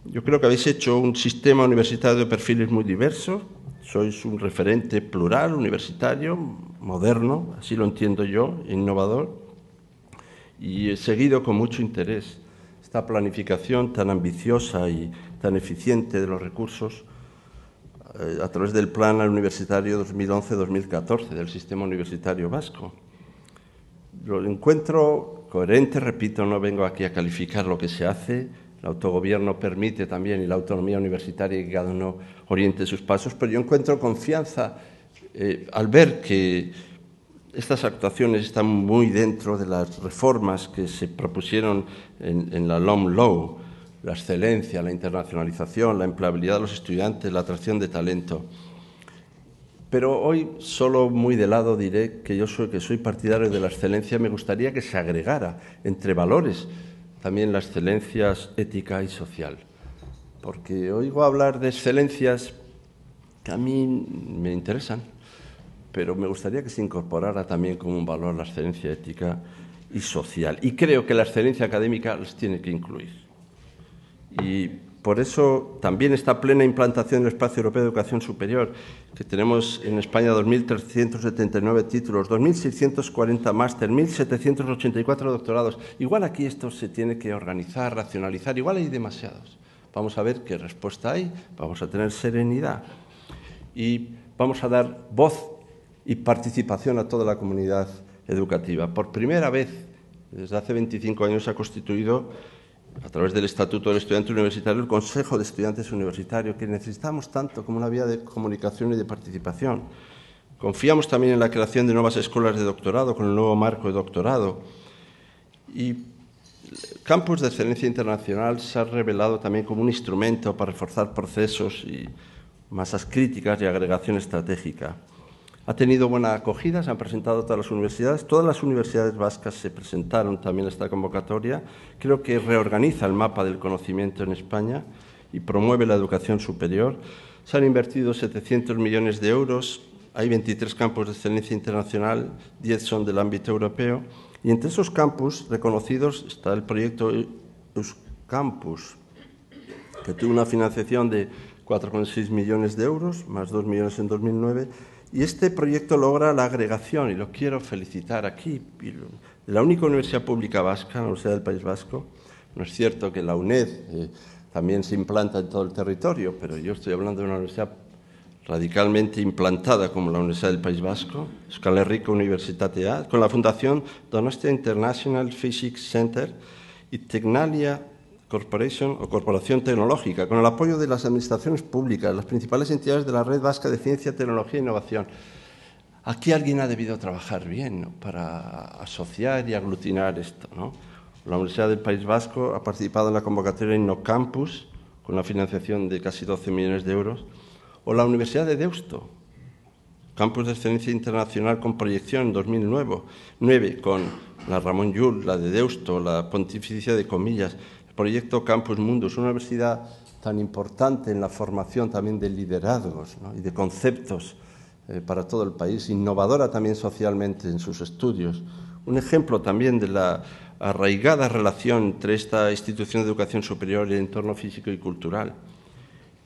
C: Yo creo que habéis hecho un sistema universitario de perfiles muy diversos, sois un referente plural, universitario, moderno, así lo entiendo yo, innovador, y he seguido con mucho interés esta planificación tan ambiciosa y tan eficiente de los recursos a través del Plan Universitario 2011-2014 del sistema universitario vasco. Lo encuentro coherente, repito, no vengo aquí a calificar lo que se hace. El autogobierno permite también y la autonomía universitaria que cada uno oriente sus pasos, pero yo encuentro confianza al ver que estas actuaciones están muy dentro de las reformas que se propusieron en la LOM-LOE, la excelencia, la internacionalización, la empleabilidad de los estudiantes, la atracción de talento. Pero hoy, solo muy de lado, diré que yo soy partidario de la excelencia. Me gustaría que se agregara entre valores también la excelencia ética y social, porque oigo hablar de excelencias que a mí me interesan, pero me gustaría que se incorporara también como un valor la excelencia ética y social. Y creo que la excelencia académica las tiene que incluir. Y por eso también esta plena implantación del Espacio Europeo de Educación Superior, que tenemos en España 2.379 títulos, 2.640 máster, 1.784 doctorados. Igual aquí esto se tiene que organizar, racionalizar, igual hay demasiados. Vamos a ver qué respuesta hay, vamos a tener serenidad y vamos a dar voz y participación a toda la comunidad educativa. Por primera vez, desde hace 25 años, se ha constituido a través del Estatuto del Estudiante Universitario, el Consejo de Estudiantes Universitarios, que necesitamos tanto como una vía de comunicación y de participación. Confiamos también en la creación de nuevas escuelas de doctorado, con el nuevo marco de doctorado. Y el Campus de Excelencia Internacional se ha revelado también como un instrumento para reforzar procesos y masas críticas y agregación estratégica. Ha tenido buena acogida, se han presentado todas las universidades vascas se presentaron también a esta convocatoria. Creo que reorganiza el mapa del conocimiento en España y promueve la educación superior. Se han invertido 700 millones de euros, hay 23 campus de excelencia internacional, 10 son del ámbito europeo, y entre esos campus reconocidos está el proyecto Euskampus, que tuvo una financiación de 4,6 millones de euros, más 2 millones en 2009, y este proyecto logra la agregación, y lo quiero felicitar aquí, de la única universidad pública vasca, la Universidad del País Vasco. No es cierto que la UNED también se implanta en todo el territorio, pero yo estoy hablando de una universidad radicalmente implantada como la Universidad del País Vasco, Euskal Herriko Unibertsitatea, con la Fundación Donostia International Physics Center y Tecnalia Corporation o Corporación Tecnológica, con el apoyo de las administraciones públicas, las principales entidades de la Red Vasca de Ciencia, Tecnología e Innovación. Aquí alguien ha debido trabajar bien, ¿no?, para asociar y aglutinar esto, ¿no? La Universidad del País Vasco ha participado en la convocatoria InnoCampus, con una financiación de casi 12 millones de euros, o la Universidad de Deusto, Campus de Excelencia Internacional con proyección en 2009, con la Ramon Llull, la de Deusto, la Pontificia de Comillas, el proyecto Campus Mundus, una universidad tan importante en la formación también de liderazgos, ¿no?, y de conceptos para todo el país, innovadora también socialmente en sus estudios. Un ejemplo también de la arraigada relación entre esta institución de educación superior y el entorno físico y cultural.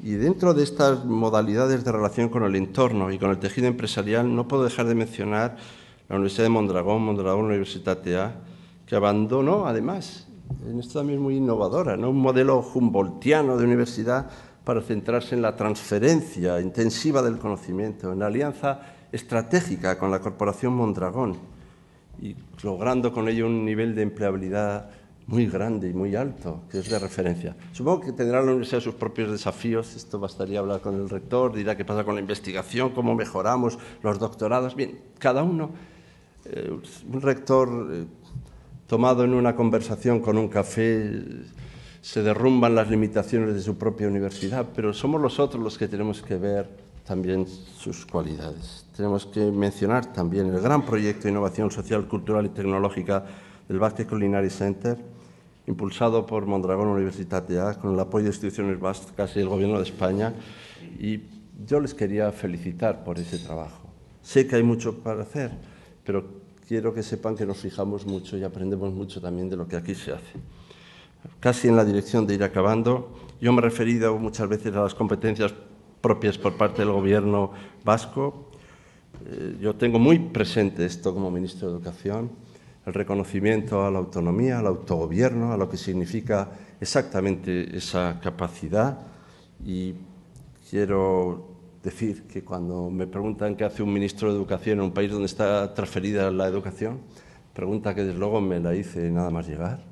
C: Y dentro de estas modalidades de relación con el entorno y con el tejido empresarial, no puedo dejar de mencionar la Universidad de Mondragón, Mondragón Universitatea, que abandonó, además, en esto también muy innovadora, ¿no?, un modelo humboldtiano de universidad para centrarse en la transferencia intensiva del conocimiento, en la alianza estratégica con la Corporación Mondragón y logrando con ello un nivel de empleabilidad muy grande y muy alto, que es de referencia. Supongo que tendrá la universidad sus propios desafíos. Esto bastaría hablar con el rector, dirá qué pasa con la investigación, cómo mejoramos los doctorados. Bien, cada uno, un rector tomado en una conversación con un café, se derrumban las limitaciones de su propia universidad, pero somos los otros los que tenemos que ver también sus cualidades. Tenemos que mencionar también el gran proyecto de innovación social, cultural y tecnológica del Basque Culinary Center, impulsado por Mondragón Universitatea, con el apoyo de instituciones vascas y el Gobierno de España, y yo les quería felicitar por ese trabajo. Sé que hay mucho para hacer, pero quiero que sepan que nos fijamos mucho y aprendemos mucho también de lo que aquí se hace. Casi en la dirección de ir acabando, yo me he referido muchas veces a las competencias propias por parte del Gobierno vasco. Yo tengo muy presente esto como ministro de Educación, el reconocimiento a la autonomía, al autogobierno, a lo que significa exactamente esa capacidad. Y quiero decir que cuando me preguntan qué hace un ministro de Educación en un país donde está transferida la educación, pregunta que desde luego me la hice nada más llegar.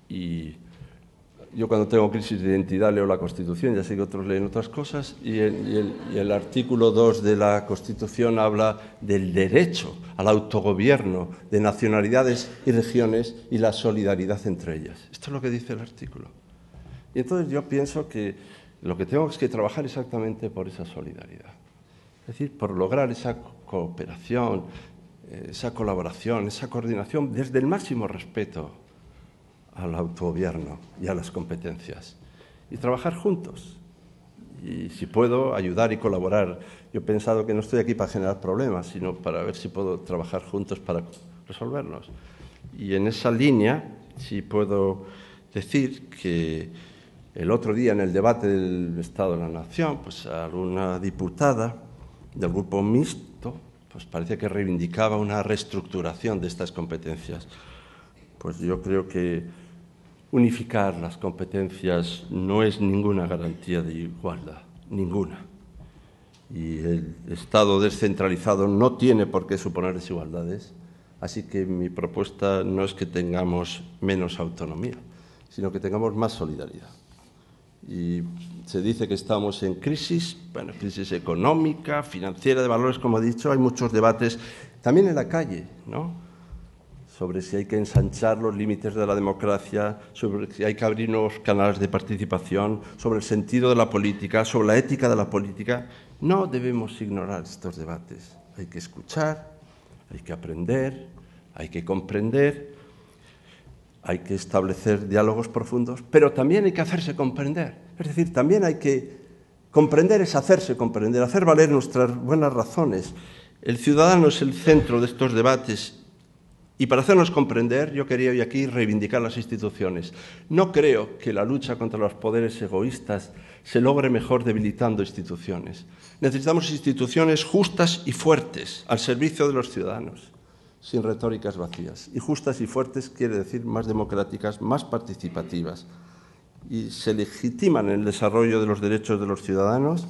C: Y yo cuando tengo crisis de identidad leo la Constitución, ya sé que otros leen otras cosas, y el artículo 2 de la Constitución habla del derecho al autogobierno de nacionalidades y regiones y la solidaridad entre ellas. Esto es lo que dice el artículo. Y entonces yo pienso que lo que tengo es que trabajar exactamente por esa solidaridad. Es decir, por lograr esa cooperación, esa colaboración, esa coordinación desde el máximo respeto al autogobierno y a las competencias, y trabajar juntos. Y si puedo ayudar y colaborar, yo he pensado que no estoy aquí para generar problemas, sino para ver si puedo trabajar juntos para resolverlos. Y en esa línea sí puedo decir que el otro día en el debate del Estado de la Nación, pues alguna diputada del grupo mixto, pues parece que reivindicaba una reestructuración de estas competencias. Pues yo creo que unificar las competencias no es ninguna garantía de igualdad, ninguna. Y el Estado descentralizado no tiene por qué suponer desigualdades, así que mi propuesta no es que tengamos menos autonomía, sino que tengamos más solidaridad. Y se dice que estamos en crisis, bueno, crisis económica, financiera, de valores, como he dicho, hay muchos debates, también en la calle, ¿no?, sobre si hay que ensanchar los límites de la democracia, sobre si hay que abrir nuevos canales de participación, sobre el sentido de la política, sobre la ética de la política. No debemos ignorar estos debates. Hay que escuchar, hay que aprender, hay que comprender, hay que establecer diálogos profundos, pero también hay que hacerse comprender. Es decir, también hay que comprender es hacerse comprender, hacer valer nuestras buenas razones. El ciudadano es el centro de estos debates Y para hacernos comprender, yo quería hoy aquí reivindicar las instituciones. No creo que la lucha contra los poderes egoístas se logre mejor debilitando instituciones. Necesitamos instituciones justas y fuertes al servicio de los ciudadanos, sin retóricas vacías. Y justas y fuertes quiere decir más democráticas, más participativas. Y se legitiman en el desarrollo de los derechos de los ciudadanos,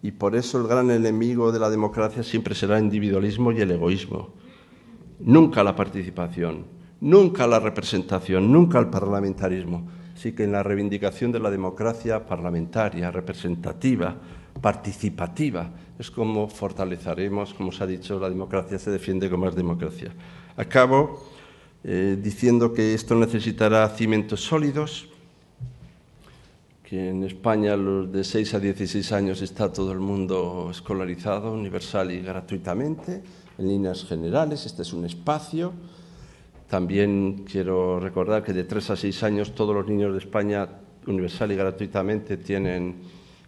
C: y por eso el gran enemigo de la democracia siempre será el individualismo y el egoísmo. Nunca la participación, nunca la representación, nunca el parlamentarismo. Así que en la reivindicación de la democracia parlamentaria, representativa, participativa, es como fortaleceremos, como se ha dicho, la democracia se defiende con más democracia. Acabo diciendo que esto necesitará cimientos sólidos, que en España los de 6 a 16 años está todo el mundo escolarizado, universal y gratuitamente, en líneas generales. Este es un espacio. También quiero recordar que de 3 a 6 años todos los niños de España, universal y gratuitamente, tienen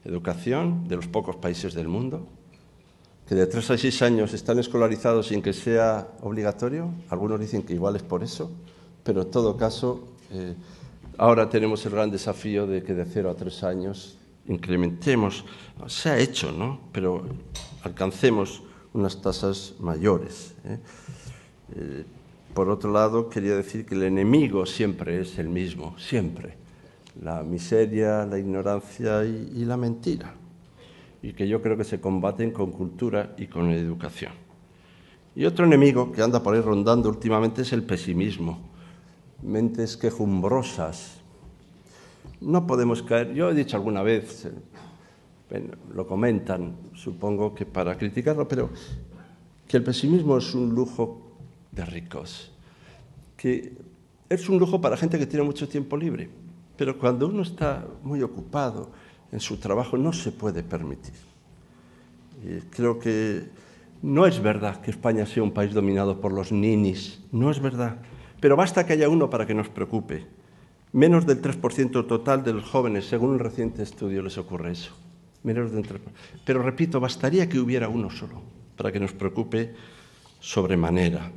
C: educación, de los pocos países del mundo. Que de 3 a 6 años están escolarizados sin que sea obligatorio. Algunos dicen que igual es por eso, pero en todo caso, ahora tenemos el gran desafío de que de 0 a 3 años incrementemos, se ha hecho, ¿no?, pero alcancemos unas tasas mayores. Por otro lado, quería decir que el enemigo siempre es el mismo, siempre. La miseria, la ignorancia y la mentira. Y que yo creo que se combaten con cultura y con educación. Y otro enemigo que anda por ahí rondando últimamente es el pesimismo. Mentes quejumbrosas. No podemos caer, yo he dicho alguna vez, lo comentan, supongo que para criticarlo, pero que el pesimismo es un lujo de ricos, que es un lujo para gente que tiene mucho tiempo libre, pero cuando uno está muy ocupado en su trabajo no se puede permitir. Y creo que no es verdad que España sea un país dominado por los ninis, no es verdad, pero basta que haya uno para que nos preocupe. Menos del 3% total de los jóvenes, según un reciente estudio, les ocurre eso. Menos del 3%. Pero repito, bastaría que hubiera uno solo para que nos preocupe sobremanera.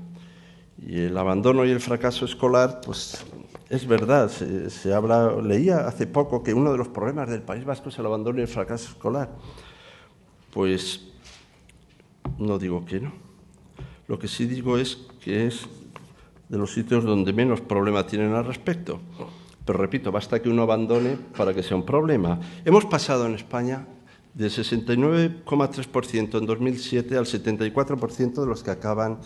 C: Y el abandono y el fracaso escolar, pues es verdad, leía hace poco que uno de los problemas del País Vasco es el abandono y el fracaso escolar. Pues no digo que no. Lo que sí digo es que es de los sitios donde menos problema tienen al respecto. Pero repito, basta que uno abandone para que sea un problema. Hemos pasado en España del 69,3% en 2007 al 74% de los que acaban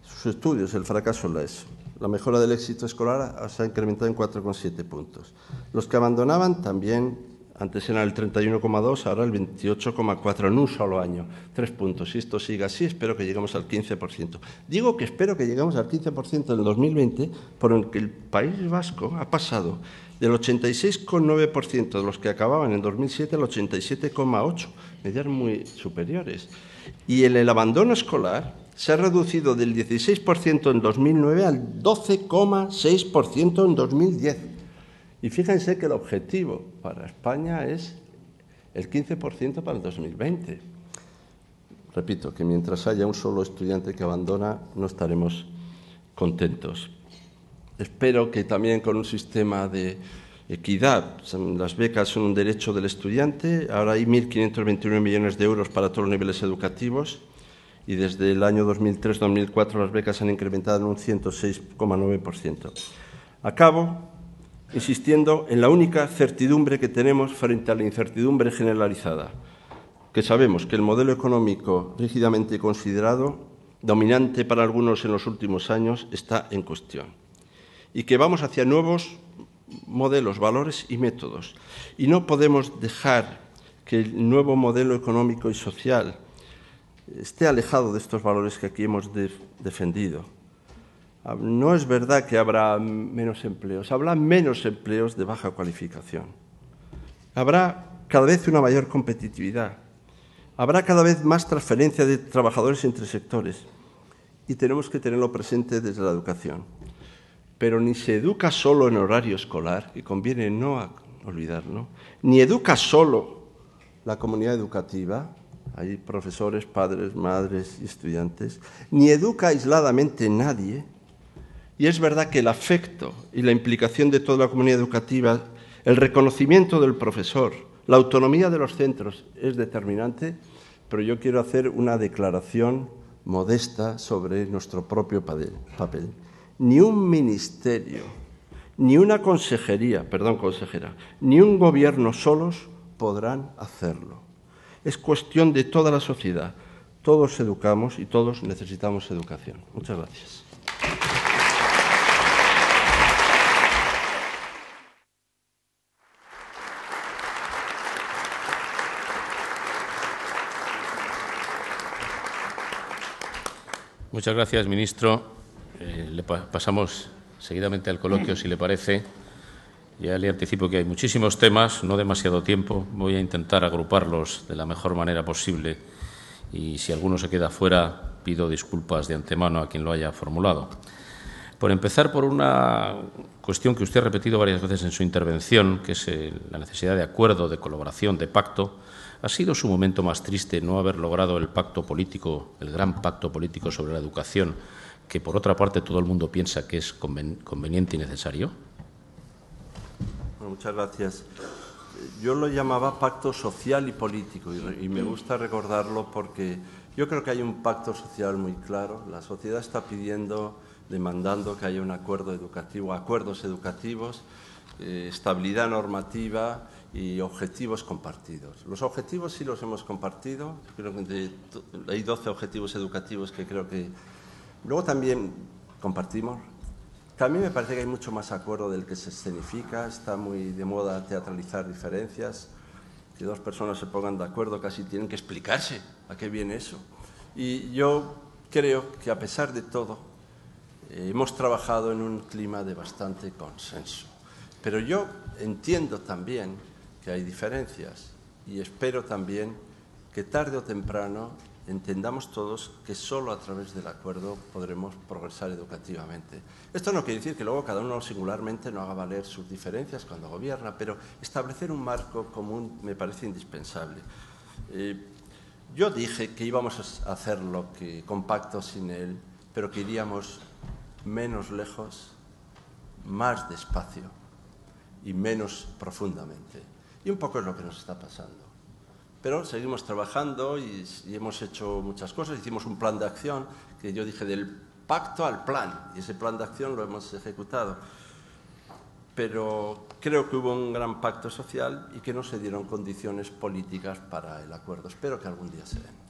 C: sus estudios, el fracaso en la ESO. La mejora del éxito escolar se ha incrementado en 4,7 puntos. Los que abandonaban también, antes eran el 31,2, ahora el 28,4 en un solo año. 3 puntos. Si esto sigue así, espero que lleguemos al 15%. Digo que espero que lleguemos al 15% en el 2020, por el que el País Vasco ha pasado del 86,9% de los que acababan en 2007 al 87,8%, medidas muy superiores. Y en el abandono escolar se ha reducido del 16% en 2009 al 12,6% en 2010. Y fíjense que el objetivo para España es el 15% para el 2020. Repito, que mientras haya un solo estudiante que abandona, no estaremos contentos. Espero que también con un sistema de equidad, las becas son un derecho del estudiante, ahora hay 1.521 millones de euros para todos los niveles educativos y desde el año 2003-2004 las becas han incrementado en un 106,9%. Acabo insistiendo en la única certidumbre que tenemos frente a la incertidumbre generalizada, que sabemos que el modelo económico rígidamente considerado, dominante para algunos en los últimos años, está en cuestión y que vamos hacia nuevos modelos, valores y métodos. Y no podemos dejar que el nuevo modelo económico y social esté alejado de estos valores que aquí hemos defendido. No es verdad que habrá menos empleos, habrá menos empleos de baja cualificación. Habrá cada vez una mayor competitividad, habrá cada vez más transferencia de trabajadores entre sectores y tenemos que tenerlo presente desde la educación. Pero ni se educa solo en horario escolar, y conviene no olvidarlo, ni educa solo la comunidad educativa, hay profesores, padres, madres y estudiantes, ni educa aisladamente nadie, Y es verdad que el afecto y la implicación de toda la comunidad educativa, el reconocimiento del profesor, la autonomía de los centros es determinante, pero yo quiero hacer una declaración modesta sobre nuestro propio papel. Ni un ministerio, ni una consejera, ni un gobierno solos podrán hacerlo. Es cuestión de toda la sociedad. Todos educamos y todos necesitamos educación. Muchas gracias.
A: Muchas gracias, ministro. Le pasamos seguidamente al coloquio, si le parece. Ya le anticipo que hay muchísimos temas, no demasiado tiempo. Voy a intentar agruparlos de la mejor manera posible y si alguno se queda fuera, pido disculpas de antemano a quien lo haya formulado. Por empezar por una cuestión que usted ha repetido varias veces en su intervención, que es la necesidad de acuerdo, de colaboración, de pacto. ¿Ha sido su momento más triste no haber logrado el pacto político, el gran pacto político sobre la educación, que por otra parte todo el mundo piensa que es conveniente y necesario?
C: Bueno, muchas gracias. Yo lo llamaba pacto social y político y me gusta recordarlo porque yo creo que hay un pacto social muy claro. La sociedad está pidiendo, demandando que haya un acuerdo educativo, acuerdos educativos, estabilidad normativa y objetivos compartidos. Los objetivos sí los hemos compartido. Creo que hay 12 objetivos educativos que creo que luego también compartimos. También me parece que hay mucho más acuerdo del que se escenifica. Está muy de moda teatralizar diferencias. Que dos personas se pongan de acuerdo casi tienen que explicarse a qué viene eso. Y yo creo que a pesar de todo hemos trabajado en un clima de bastante consenso. Pero yo entiendo también que hay diferencias y espero también que tarde o temprano entendamos todos que solo a través del acuerdo podremos progresar educativamente. Esto no quiere decir que luego cada uno singularmente no haga valer sus diferencias cuando gobierna, pero establecer un marco común me parece indispensable. Yo dije que íbamos a hacerlo compacto sin él, pero que iríamos menos lejos, más despacio y menos profundamente. Y un poco es lo que nos está pasando. Pero seguimos trabajando y hemos hecho muchas cosas. Hicimos un plan de acción que yo dije del pacto al plan, y ese plan de acción lo hemos ejecutado. Pero creo que hubo un gran pacto social y que no se dieron condiciones políticas para el acuerdo. Espero que algún día se den.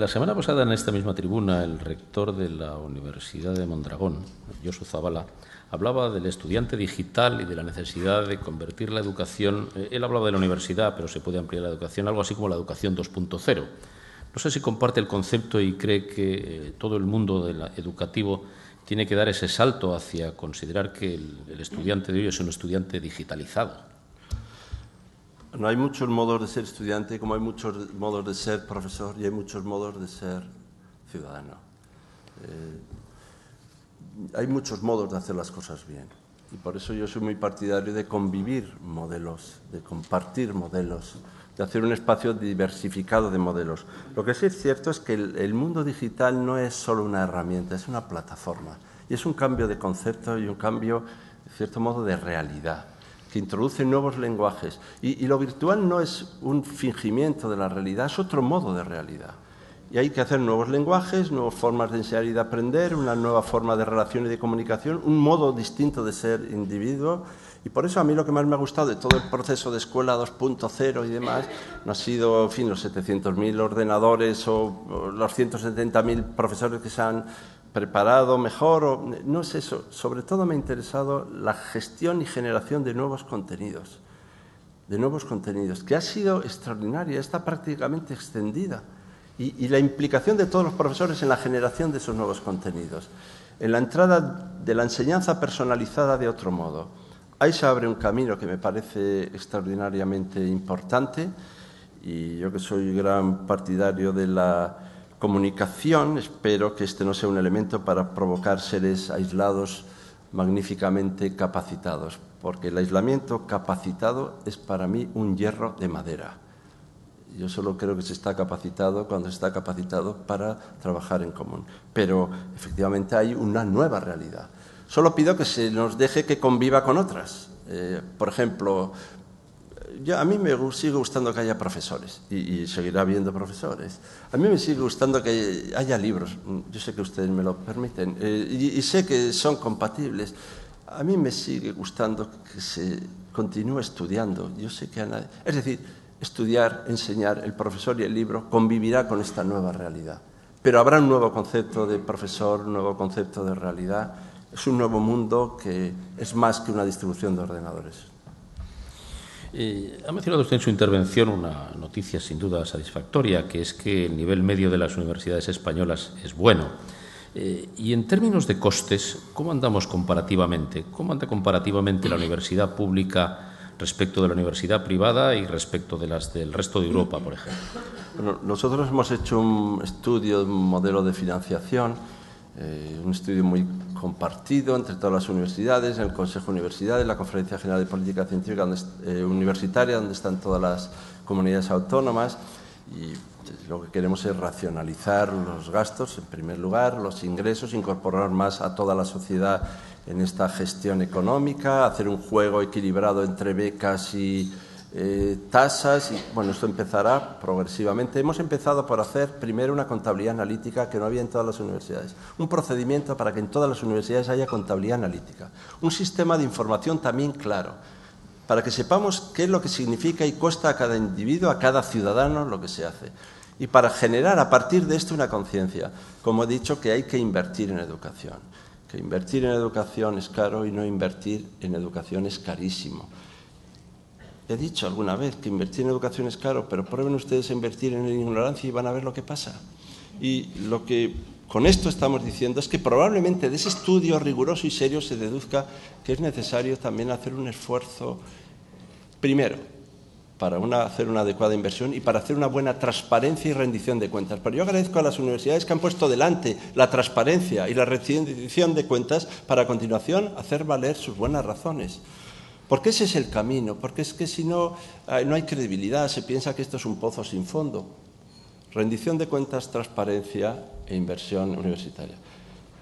A: La semana pasada, en esta misma tribuna, el rector de la Universidad de Mondragón, Josu Zabala, hablaba del estudiante digital y de la necesidad de convertir la educación. Él hablaba de la universidad, pero se puede ampliar la educación, algo así como la educación 2.0. No sé si comparte el concepto y cree que todo el mundo educativo tiene que dar ese salto hacia considerar que el estudiante de hoy es un estudiante digitalizado.
C: No hay muchos modos de ser estudiante, como hay muchos modos de ser profesor y hay muchos modos de ser ciudadano. Hay muchos modos de hacer las cosas bien y por eso yo soy muy partidario de convivir modelos, de compartir modelos, de hacer un espacio diversificado de modelos. Lo que sí es cierto es que el mundo digital no es solo una herramienta, es una plataforma y es un cambio de concepto y un cambio, de cierto modo, de realidad, que introduce nuevos lenguajes. Y lo virtual no es un fingimiento de la realidad, es otro modo de realidad. Y hay que hacer nuevos lenguajes, nuevas formas de enseñar y de aprender, una nueva forma de relación y de comunicación, un modo distinto de ser individuo. Y por eso a mí lo que más me ha gustado de todo el proceso de escuela 2.0 y demás no ha sido, en fin, los 700.000 ordenadores o los 170.000 profesores que se han preparado mejor. No es eso. Sobre todo me ha interesado la gestión y generación de nuevos contenidos, que ha sido extraordinaria, está prácticamente extendida. Y la implicación de todos los profesores en la generación de esos nuevos contenidos, en la entrada de la enseñanza personalizada de otro modo. Ahí se abre un camino que me parece extraordinariamente importante y yo que soy gran partidario de la comunicación, espero que este no sea un elemento para provocar seres aislados magníficamente capacitados, porque el aislamiento capacitado es para mí un hierro de madera. Yo solo creo que se está capacitado cuando se está capacitado para trabajar en común. Pero, efectivamente, hay una nueva realidad. Solo pido que se nos deje que conviva con otras. Por ejemplo, a mí me sigue gustando que haya profesores y seguirá habiendo profesores. A mí me sigue gustando que haya libros. Yo sé que ustedes me lo permiten y sé que son compatibles. A mí me sigue gustando que se continúe estudiando. Yo sé que es decir, estudiar, enseñar, el profesor y el libro convivirá con esta nueva realidad. Pero habrá un nuevo concepto de profesor, un nuevo concepto de realidad. Es un nuevo mundo que es más que una distribución de ordenadores.
A: Ha mencionado usted en su intervención una noticia sin duda satisfactoria, que es que el nivel medio de las universidades españolas es bueno. Y en términos de costes, ¿cómo andamos comparativamente? ¿Cómo anda comparativamente la universidad pública respecto de la universidad privada y respecto de las del resto de Europa, por ejemplo?
C: Bueno, nosotros hemos hecho un estudio, un modelo de financiación, un estudio muy compartido entre todas las universidades, en el Consejo de Universidades, la Conferencia General de Política Científica Universitaria, donde están todas las comunidades autónomas, y lo que queremos es racionalizar los gastos, en primer lugar, los ingresos, incorporar más a toda la sociedad en esta gestión económica, hacer un juego equilibrado entre becas y tasas. Y, bueno, esto empezará progresivamente. Hemos empezado por hacer primero una contabilidad analítica que no había en todas las universidades. Un procedimiento para que en todas las universidades haya contabilidad analítica. Un sistema de información también claro, para que sepamos qué es lo que significa y cuesta a cada individuo, a cada ciudadano lo que se hace. Y para generar a partir de esto una conciencia, como he dicho, que hay que invertir en educación. Que invertir en educación es caro y no invertir en educación es carísimo. He dicho alguna vez que invertir en educación es caro, pero prueben ustedes a invertir en ignorancia y van a ver lo que pasa. Y lo que con esto estamos diciendo es que probablemente de ese estudio riguroso y serio se deduzca que es necesario también hacer un esfuerzo, primero, para hacer una adecuada inversión y para hacer una buena transparencia y rendición de cuentas. Pero yo agradezco a las universidades que han puesto delante la transparencia y la rendición de cuentas para a continuación hacer valer sus buenas razones. Porque ese es el camino, porque es que si no, no hay credibilidad, se piensa que esto es un pozo sin fondo. Rendición de cuentas, transparencia e inversión universitaria.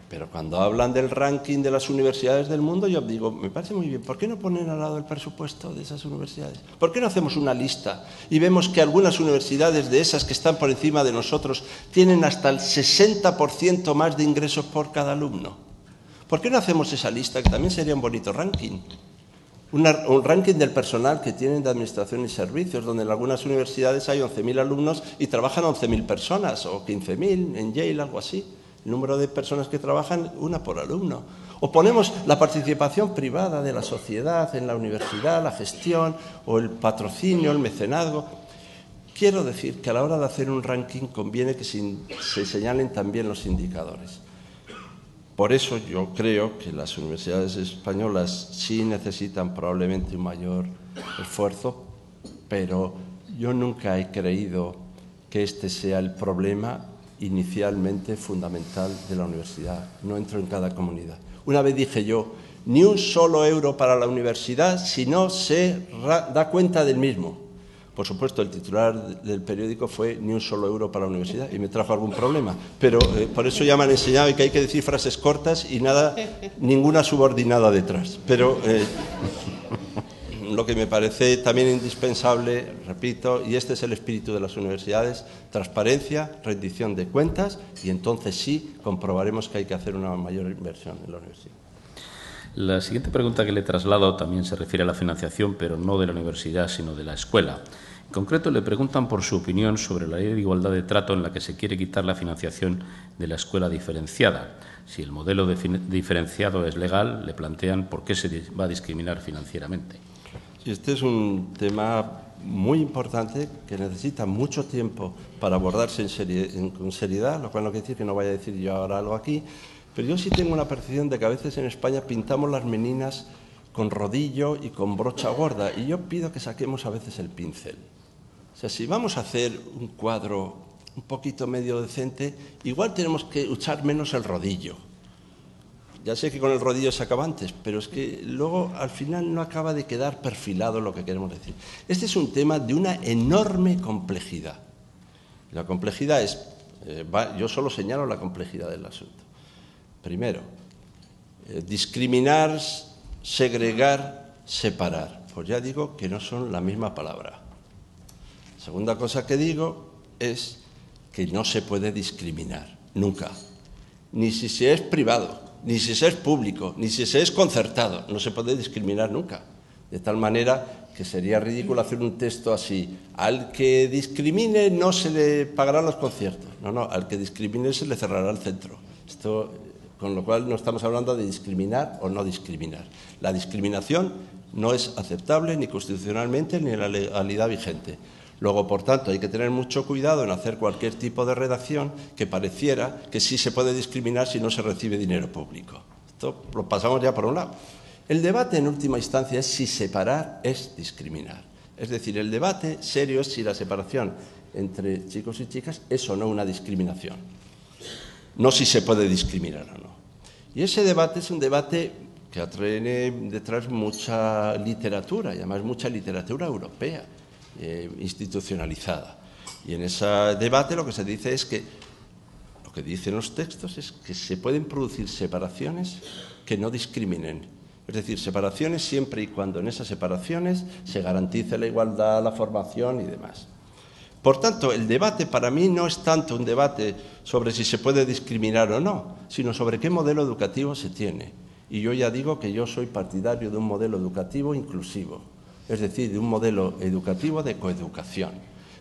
C: Pero cuando hablan del ranking de las universidades del mundo, yo digo, me parece muy bien, ¿por qué no ponen al lado el presupuesto de esas universidades? ¿Por qué no hacemos una lista y vemos que algunas universidades de esas que están por encima de nosotros tienen hasta el 60% más de ingresos por cada alumno? ¿Por qué no hacemos esa lista, que también sería un bonito ranking? Un ranking del personal que tienen de administración y servicios, donde en algunas universidades hay 11.000 alumnos y trabajan 11.000 personas, o 15.000 en Yale, algo así. El número de personas que trabajan, una por alumno. O ponemos la participación privada de la sociedad en la universidad, la gestión, o el patrocinio, el mecenazgo. Quiero decir que a la hora de hacer un ranking conviene que se señalen también los indicadores. Por eso yo creo que las universidades españolas sí necesitan probablemente un mayor esfuerzo, pero yo nunca he creído que este sea el problema inicialmente fundamental de la universidad. No entro en cada comunidad. Una vez dije yo, ni un solo euro para la universidad si no se da cuenta del mismo. Por supuesto, el titular del periódico fue ni un solo euro para la universidad y me trajo algún problema. Pero por eso ya me han enseñado que hay que decir frases cortas y ninguna subordinada detrás. Pero lo que me parece también indispensable, repito, y este es el espíritu de las universidades, transparencia, rendición de cuentas, y entonces sí comprobaremos que hay que hacer una mayor inversión en la universidad.
A: La siguiente pregunta que le traslado también se refiere a la financiación, pero no de la universidad, sino de la escuela. En concreto, le preguntan por su opinión sobre la ley de igualdad de trato en la que se quiere quitar la financiación de la escuela diferenciada. Si el modelo diferenciado es legal, le plantean por qué se va a discriminar financieramente.
C: Este es un tema muy importante que necesita mucho tiempo para abordarse con seriedad, lo cual no quiere decir que no vaya a decir yo ahora algo aquí. Pero yo sí tengo una percepción de que a veces en España pintamos las meninas con rodillo y con brocha gorda, y yo pido que saquemos a veces el pincel. O sea, si vamos a hacer un cuadro un poquito medio decente, igual tenemos que usar menos el rodillo. Ya sé que con el rodillo se acaba antes, pero es que luego al final no acaba de quedar perfilado lo que queremos decir. Este es un tema de una enorme complejidad. La complejidad es, yo solo señalo la complejidad del asunto. Primero, discriminar, segregar, separar. Pues ya digo que no son la misma palabra. Segunda cosa que digo es que no se puede discriminar, nunca. Ni si se es privado, ni si se es público, ni si se es concertado. No se puede discriminar nunca. De tal manera que sería ridículo hacer un texto así. Al que discrimine no se le pagarán los conciertos. No, al que discrimine se le cerrará el centro. Esto, con lo cual no estamos hablando de discriminar o no discriminar. La discriminación no es aceptable ni constitucionalmente ni en la legalidad vigente. Luego, por tanto, hay que tener mucho cuidado en hacer cualquier tipo de redacción que pareciera que sí se puede discriminar si no se recibe dinero público. Esto lo pasamos ya por un lado. El debate, en última instancia, es si separar es discriminar. Es decir, el debate serio es si la separación entre chicos y chicas es o no una discriminación. No si se puede discriminar o no. Y ese debate es un debate que atrae detrás mucha literatura, y además mucha literatura europea, institucionalizada. Y en ese debate lo que se dice es que, lo que dicen los textos es que se pueden producir separaciones que no discriminen. Es decir, separaciones siempre y cuando en esas separaciones se garantice la igualdad, la formación y demás. Por tanto, el debate para mí no es tanto un debate sobre si se puede discriminar o no, sino sobre qué modelo educativo se tiene. Y yo ya digo que yo soy partidario de un modelo educativo inclusivo, es decir, de un modelo educativo de coeducación.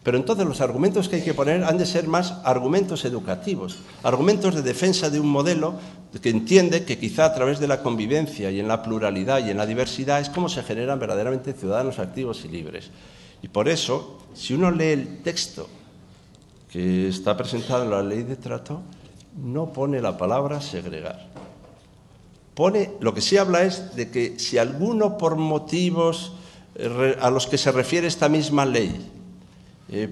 C: Pero entonces los argumentos que hay que poner han de ser más argumentos educativos, argumentos de defensa de un modelo que entiende que quizá a través de la convivencia y en la pluralidad y en la diversidad es como se generan verdaderamente ciudadanos activos y libres. Y por eso, si uno lee el texto que está presentado en la ley de trato, no pone la palabra segregar. Lo que sí habla es de que si alguno por motivos a los que se refiere esta misma ley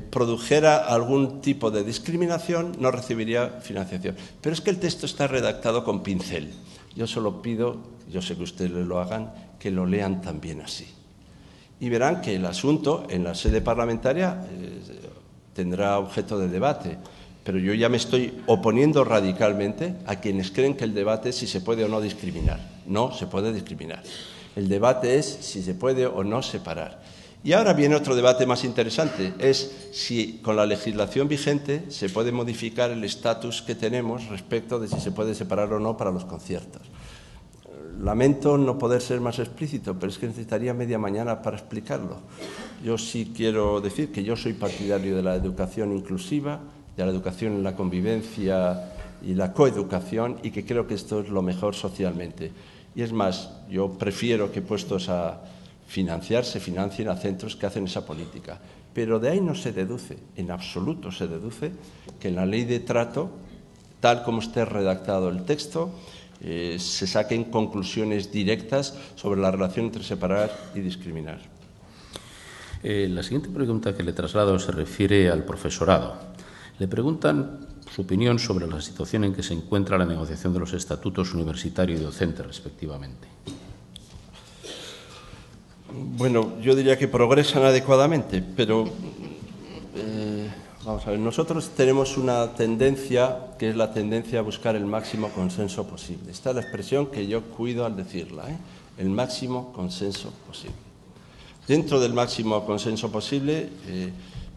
C: produjera algún tipo de discriminación, no recibiría financiación. Pero es que el texto está redactado con pincel. Yo solo pido, yo sé que ustedes lo hagan, que lo lean también así. Y verán que el asunto en la sede parlamentaria tendrá objeto de debate. Pero yo ya me estoy oponiendo radicalmente a quienes creen que el debate es si se puede o no discriminar. No se puede discriminar. El debate es si se puede o no separar. Y ahora viene otro debate más interesante, es si con la legislación vigente se puede modificar el estatus que tenemos respecto de si se puede separar o no para los conciertos. Lamento no poder ser más explícito, pero es que necesitaría media mañana para explicarlo. Yo sí quiero decir que yo soy partidario de la educación inclusiva, de la educación en la convivencia y la coeducación, y que creo que esto es lo mejor socialmente. Y es más, yo prefiero que puestos a financiar, se financien a centros que hacen esa política. Pero de ahí no se deduce, en absoluto se deduce, que en la ley de trato, tal como esté redactado el texto, se saquen conclusiones directas sobre la relación entre separar y discriminar.
A: La siguiente pregunta que le traslado se refiere al profesorado. Le preguntan su opinión sobre la situación en que se encuentra la negociación de los estatutos universitario y docente, respectivamente.
C: Bueno, yo diría que progresan adecuadamente, pero vamos a ver, nosotros tenemos una tendencia que es la tendencia a buscar el máximo consenso posible. Esta es la expresión que yo cuido al decirla, el máximo consenso posible. Dentro del máximo consenso posible,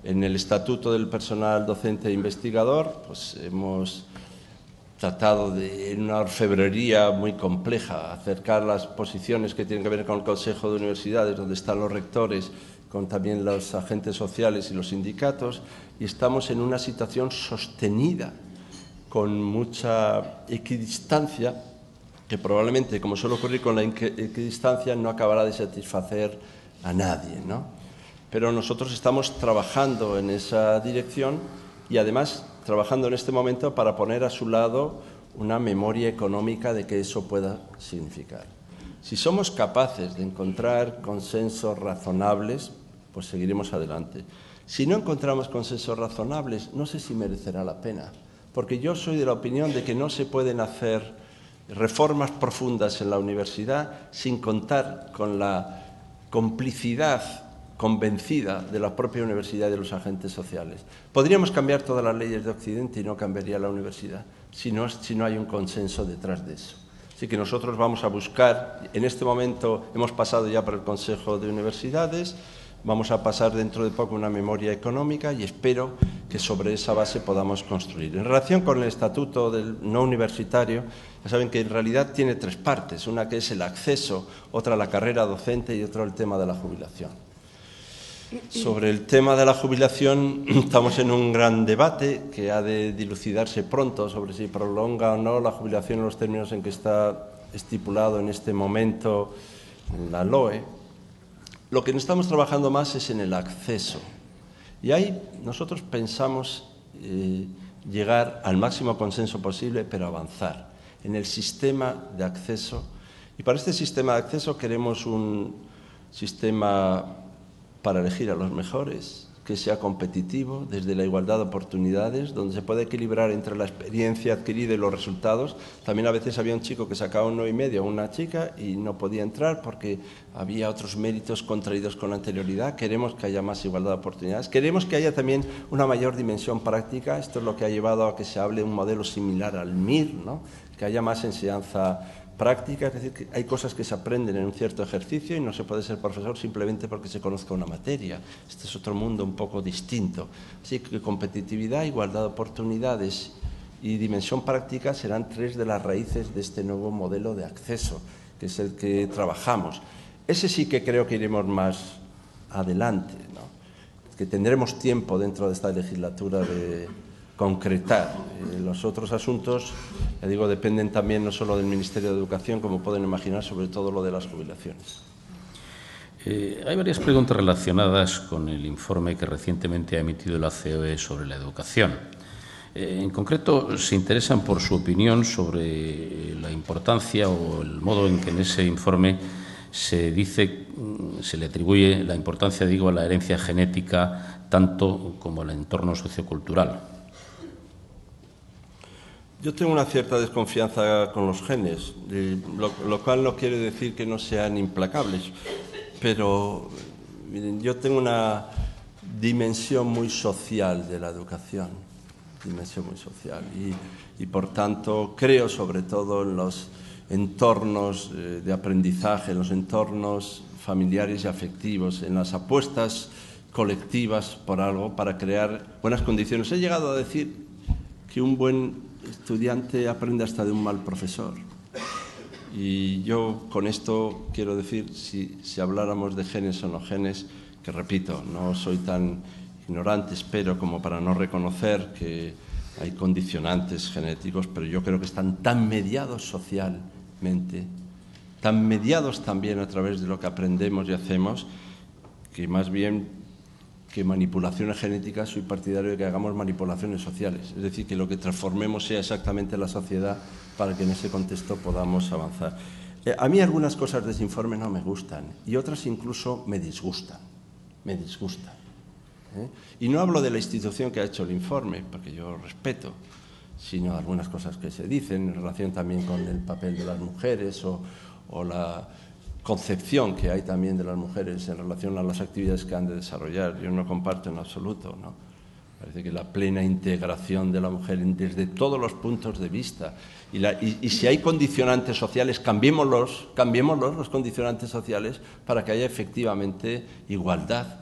C: en el Estatuto del Personal Docente e Investigador, pues hemos tratado de, en una orfebrería muy compleja, acercar las posiciones que tienen que ver con el Consejo de Universidades, donde están los rectores, con también los agentes sociales y los sindicatos, y estamos en una situación sostenida, con mucha equidistancia, que probablemente, como suele ocurrir con la equidistancia, no acabará de satisfacer a nadie, ¿no? Pero nosotros estamos trabajando en esa dirección y, además, trabajando en este momento para poner a su lado una memoria económica de que eso pueda significar. Si somos capaces de encontrar consensos razonables, pues seguiremos adelante. Si no encontramos consensos razonables, no sé si merecerá la pena, porque yo soy de la opinión de que no se pueden hacer reformas profundas en la universidad sin contar con la complicidad convencida de la propia universidad y de los agentes sociales. Podríamos cambiar todas las leyes de Occidente y no cambiaría la universidad si no hay un consenso detrás de eso. Así que nosotros vamos a buscar, en este momento hemos pasado ya por el Consejo de Universidades, vamos a pasar dentro de poco una memoria económica y espero que sobre esa base podamos construir. En relación con el estatuto del no universitario, ya saben que en realidad tiene tres partes, una que es el acceso, otra la carrera docente y otra el tema de la jubilación. Sobre el tema de la jubilación estamos en un gran debate que ha de dilucidarse pronto sobre si prolonga o no la jubilación en los términos en que está estipulado en este momento en la LOE. Lo que estamos trabajando más es en el acceso. Y ahí nosotros pensamos llegar al máximo consenso posible, pero avanzar en el sistema de acceso. Y para este sistema de acceso queremos un sistema para elegir a los mejores, que sea competitivo, desde la igualdad de oportunidades, donde se puede equilibrar entre la experiencia adquirida y los resultados. También a veces había un chico que sacaba un 9,5 o una chica y no podía entrar porque había otros méritos contraídos con anterioridad. Queremos que haya más igualdad de oportunidades. Queremos que haya también una mayor dimensión práctica. Esto es lo que ha llevado a que se hable de un modelo similar al MIR, ¿no? Que haya más enseñanza práctica, es decir, que hay cosas que se aprenden en un cierto ejercicio y no se puede ser profesor simplemente porque se conozca una materia. Este es otro mundo un poco distinto. Así que competitividad, igualdad de oportunidades y dimensión práctica serán tres de las raíces de este nuevo modelo de acceso, que es el que trabajamos. Ese sí que creo que iremos más adelante, ¿no? Que tendremos tiempo dentro de esta legislatura de concretar. Los otros asuntos, ya digo, dependen también no solo del Ministerio de Educación, como pueden imaginar, sobre todo lo de las jubilaciones.
A: Hay varias preguntas relacionadas con el informe que recientemente ha emitido la COE sobre la educación. En concreto, se interesan por su opinión sobre la importancia o el modo en que en ese informe se le atribuye la importancia, digo, a la herencia genética tanto como al entorno sociocultural.
C: Yo tengo una cierta desconfianza con los genes, lo cual no quiere decir que no sean implacables, pero miren, yo tengo una dimensión muy social de la educación, y por tanto creo sobre todo en los entornos de aprendizaje, en los entornos familiares y afectivos, en las apuestas colectivas por algo para crear buenas condiciones. He llegado a decir que un buen estudiante aprende hasta de un mal profesor. Y yo con esto quiero decir, si habláramos de genes o no genes, que repito, no soy tan ignorante, espero, como para no reconocer que hay condicionantes genéticos, pero yo creo que están tan mediados socialmente, tan mediados también a través de lo que aprendemos y hacemos, que más bien que manipulaciones genéticas, soy partidario de que hagamos manipulaciones sociales. Es decir, que lo que transformemos sea exactamente la sociedad para que en ese contexto podamos avanzar. A mí algunas cosas de ese informe no me gustan y otras incluso me disgustan. Y no hablo de la institución que ha hecho el informe, porque yo respeto, sino de algunas cosas que se dicen en relación también con el papel de las mujeres o la concepción que hay también de las mujeres en relación a las actividades que han de desarrollar. Yo no comparto en absoluto, ¿no? Parece que la plena integración de la mujer desde todos los puntos de vista. Y si hay condicionantes sociales, cambiémoslos los condicionantes sociales para que haya efectivamente igualdad,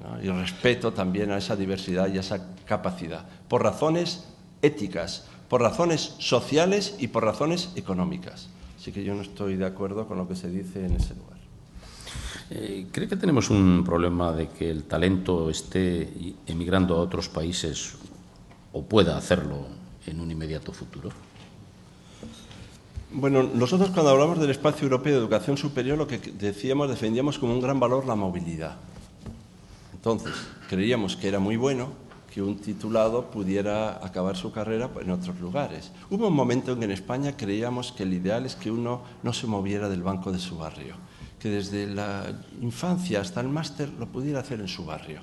C: ¿no? Y respeto también a esa diversidad y a esa capacidad, por razones éticas, por razones sociales y por razones económicas. Así que yo no estoy de acuerdo con lo que se dice en ese lugar.
A: ¿Cree que tenemos un problema de que el talento esté emigrando a otros países o pueda hacerlo en un inmediato futuro?
C: Bueno, nosotros cuando hablamos del espacio europeo de educación superior lo que defendíamos como un gran valor la movilidad. Entonces, creíamos que era muy bueno que un titulado pudiera acabar su carrera en otros lugares. Hubo un momento en que en España creíamos que el ideal es que uno no se moviera del banco de su barrio, que desde la infancia hasta el máster lo pudiera hacer en su barrio.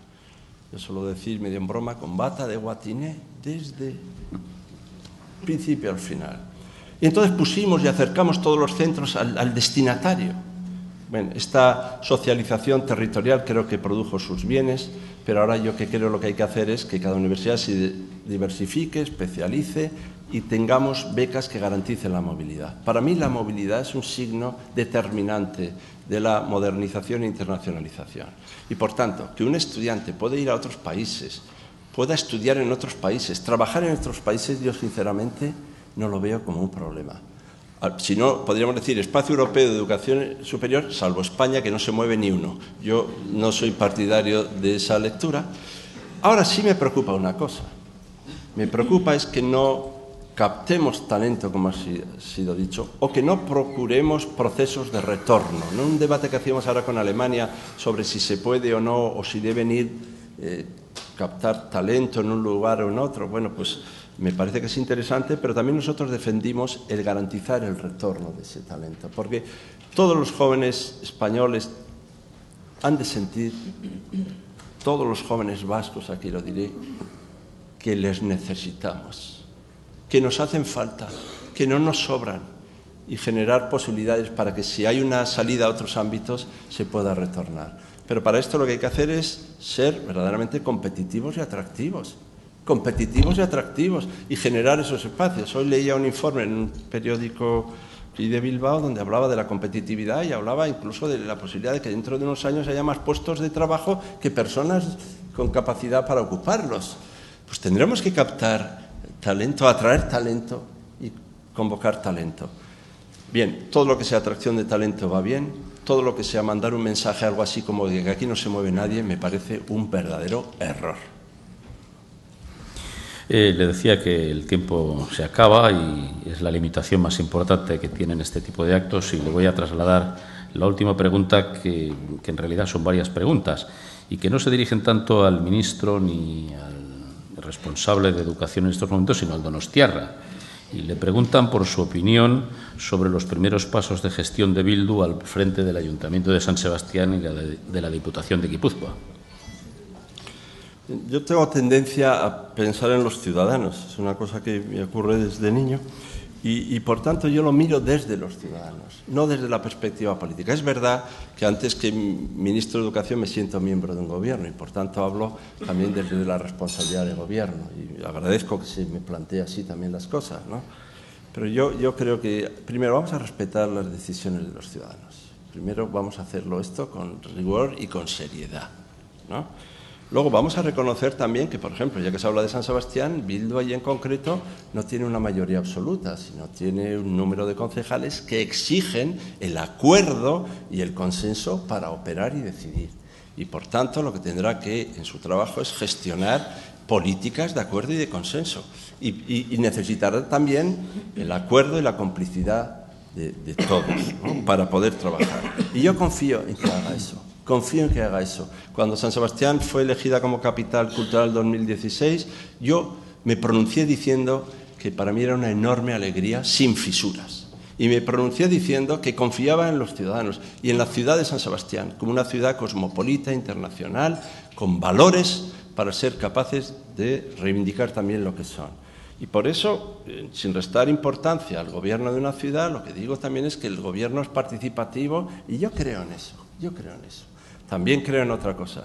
C: Yo suelo decir, medio en broma, con bata de guatiné desde principio al final. Y entonces pusimos y acercamos todos los centros al destinatario. Bueno, esta socialización territorial creo que produjo sus bienes, pero ahora yo creo lo que hay que hacer es que cada universidad se diversifique, especialice y tengamos becas que garanticen la movilidad. Para mí la movilidad es un signo determinante de la modernización e internacionalización. Y por tanto, que un estudiante puede ir a otros países, pueda estudiar en otros países, trabajar en otros países, yo sinceramente no lo veo como un problema. Si no, podríamos decir espacio europeo de educación superior, salvo España, que no se mueve ni uno. Yo no soy partidario de esa lectura. Ahora sí me preocupa una cosa. Me preocupa es que no captemos talento, como ha sido dicho, o que no procuremos procesos de retorno. ¿No? Un debate que hacíamos ahora con Alemania sobre si se puede o no, o si deben ir captar talento en un lugar o en otro. Bueno, pues me parece que es interesante, pero también nosotros defendimos el garantizar el retorno de ese talento, porque todos los jóvenes españoles han de sentir, todos los jóvenes vascos, aquí lo diré, que les necesitamos, que nos hacen falta, que no nos sobran, y generar posibilidades para que si hay una salida a otros ámbitos se pueda retornar. Pero para esto lo que hay que hacer es ser verdaderamente competitivos y atractivos y generar esos espacios. Hoy leía un informe en un periódico de Bilbao donde hablaba de la competitividad y hablaba incluso de la posibilidad de que dentro de unos años haya más puestos de trabajo que personas con capacidad para ocuparlos. Pues tendremos que captar talento, atraer talento y convocar talento. Bien, todo lo que sea atracción de talento va bien, todo lo que sea mandar un mensaje, algo así como de que aquí no se mueve nadie, me parece un verdadero error.
A: Le decía que el tiempo se acaba y es la limitación más importante que tienen este tipo de actos, y le voy a trasladar la última pregunta, que en realidad son varias preguntas y que no se dirigen tanto al ministro ni al responsable de educación en estos momentos, sino al donostiarra. Y le preguntan por su opinión sobre los primeros pasos de gestión de Bildu al frente del Ayuntamiento de San Sebastián y de la Diputación de Guipúzcoa.
C: Yo tengo tendencia a pensar en los ciudadanos, es una cosa que me ocurre desde niño y por tanto yo lo miro desde los ciudadanos, no desde la perspectiva política. Es verdad que antes que ministro de Educación me siento miembro de un gobierno y por tanto hablo también desde la responsabilidad de gobierno y agradezco que se me plantee así también las cosas, ¿no? Pero yo creo que primero vamos a respetar las decisiones de los ciudadanos, primero vamos a hacerlo esto con rigor y con seriedad, ¿no? Luego vamos a reconocer también que, por ejemplo, ya que se habla de San Sebastián, Bildu allí en concreto no tiene una mayoría absoluta, sino tiene un número de concejales que exigen el acuerdo y el consenso para operar y decidir. Y, por tanto, lo que tendrá que, en su trabajo, es gestionar políticas de acuerdo y de consenso. Y necesitará también el acuerdo y la complicidad de todos, ¿no? Para poder trabajar. Y yo confío en que haga eso. Confío en que haga eso. Cuando San Sebastián fue elegida como capital cultural 2016, yo me pronuncié diciendo que para mí era una enorme alegría sin fisuras. Y me pronuncié diciendo que confiaba en los ciudadanos y en la ciudad de San Sebastián como una ciudad cosmopolita, internacional, con valores para ser capaces de reivindicar también lo que son. Y por eso, sin restar importancia al gobierno de una ciudad, lo que digo también es que el gobierno es participativo y yo creo en eso, También creo en otra cosa,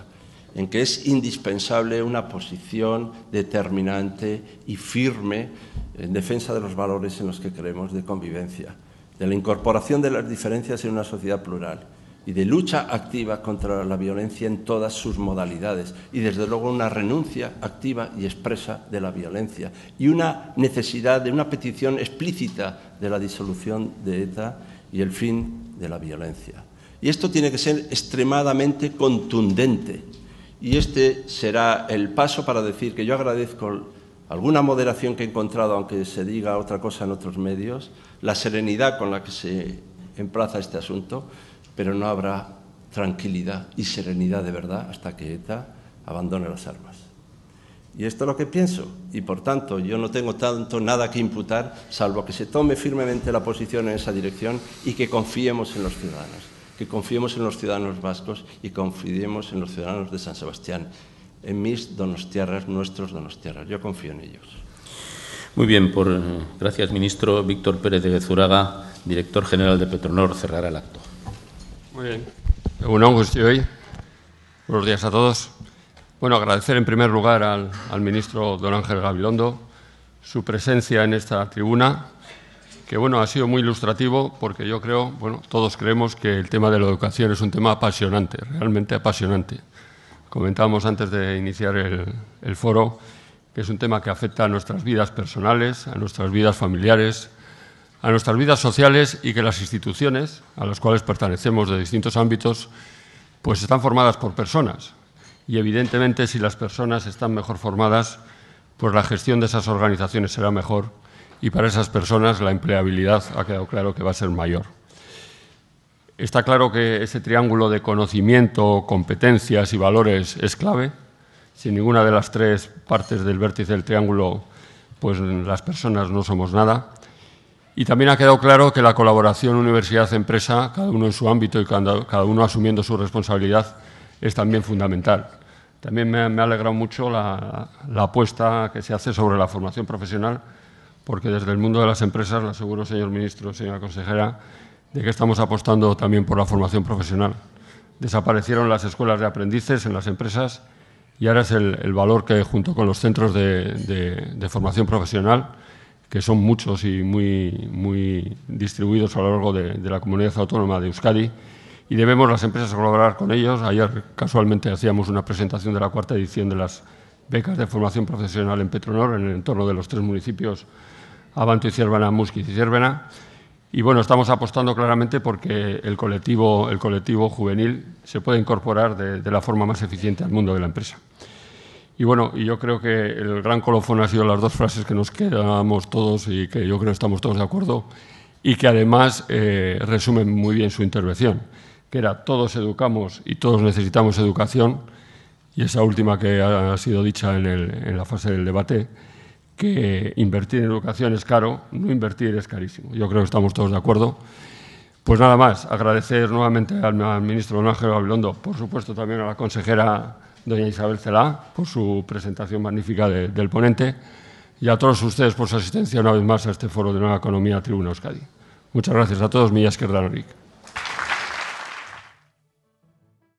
C: en que es indispensable una posición determinante y firme en defensa de los valores en los que creemos de convivencia, de la incorporación de las diferencias en una sociedad plural y de lucha activa contra la violencia en todas sus modalidades y, desde luego, una renuncia activa y expresa de la violencia y una necesidad de una petición explícita de la disolución de ETA y el fin de la violencia. Y esto tiene que ser extremadamente contundente. Y este será el paso para decir que yo agradezco alguna moderación que he encontrado, aunque se diga otra cosa en otros medios, la serenidad con la que se emplaza este asunto, pero no habrá tranquilidad y serenidad de verdad hasta que ETA abandone las armas. Y esto es lo que pienso, y por tanto yo no tengo nada que imputar, salvo que se tome firmemente la posición en esa dirección y que confiemos en los ciudadanos. Que confiemos en los ciudadanos vascos y confiemos en los ciudadanos de San Sebastián, en mis donostiarras, nuestros donostiarras. Yo confío en ellos.
A: Muy bien, gracias, ministro. Víctor Pérez de Zuraga, director general de Petronor, cerrará el acto.
D: Muy bien. Buenos días a todos. Bueno, agradecer en primer lugar al ministro don Ángel Gabilondo su presencia en esta tribuna, que bueno, ha sido muy ilustrativo porque yo creo, bueno, todos creemos que el tema de la educación es un tema apasionante, realmente apasionante. Comentábamos antes de iniciar el foro que es un tema que afecta a nuestras vidas personales, a nuestras vidas familiares, a nuestras vidas sociales y que las instituciones a las cuales pertenecemos de distintos ámbitos pues están formadas por personas. Y evidentemente si las personas están mejor formadas, pues la gestión de esas organizaciones será mejor y para esas personas la empleabilidad ha quedado claro que va a ser mayor. Está claro que ese triángulo de conocimiento, competencias y valores es clave. Sin ninguna de las tres partes del vértice del triángulo, pues las personas no somos nada. Y también ha quedado claro que la colaboración universidad-empresa, cada uno en su ámbito y cada uno asumiendo su responsabilidad, es también fundamental. También me ha alegrado mucho la apuesta que se hace sobre la formación profesional, porque desde el mundo de las empresas, le aseguro, señor ministro, señora consejera, de que estamos apostando también por la formación profesional. Desaparecieron las escuelas de aprendices en las empresas y ahora es el valor que, junto con los centros de formación profesional, que son muchos y muy distribuidos a lo largo de la comunidad autónoma de Euskadi, y debemos las empresas colaborar con ellos. Ayer, casualmente, hacíamos una presentación de la 4ª edición de las becas de formación profesional en Petronor, en el entorno de los 3 municipios, Abanto y Ciervena, Muskiz y Ciervena. Y bueno, estamos apostando claramente porque el colectivo juvenil se puede incorporar de la forma más eficiente al mundo de la empresa. Y bueno, yo creo que el gran colofón ha sido las 2 frases que nos quedamos todos y que yo creo que estamos todos de acuerdo y que además resumen muy bien su intervención, que era todos educamos y todos necesitamos educación, y esa última que ha sido dicha en la fase del debate, que invertir en educación es caro, no invertir es carísimo. Yo creo que estamos todos de acuerdo. Pues nada más, agradecer nuevamente al ministro don Ángel Gabilondo, por supuesto también a la consejera doña Isabel Celá, por su presentación magnífica del ponente, y a todos ustedes por su asistencia una vez más a este foro de Nueva Economía Tribuna Euskadi. Muchas gracias a todos, mila esker danik.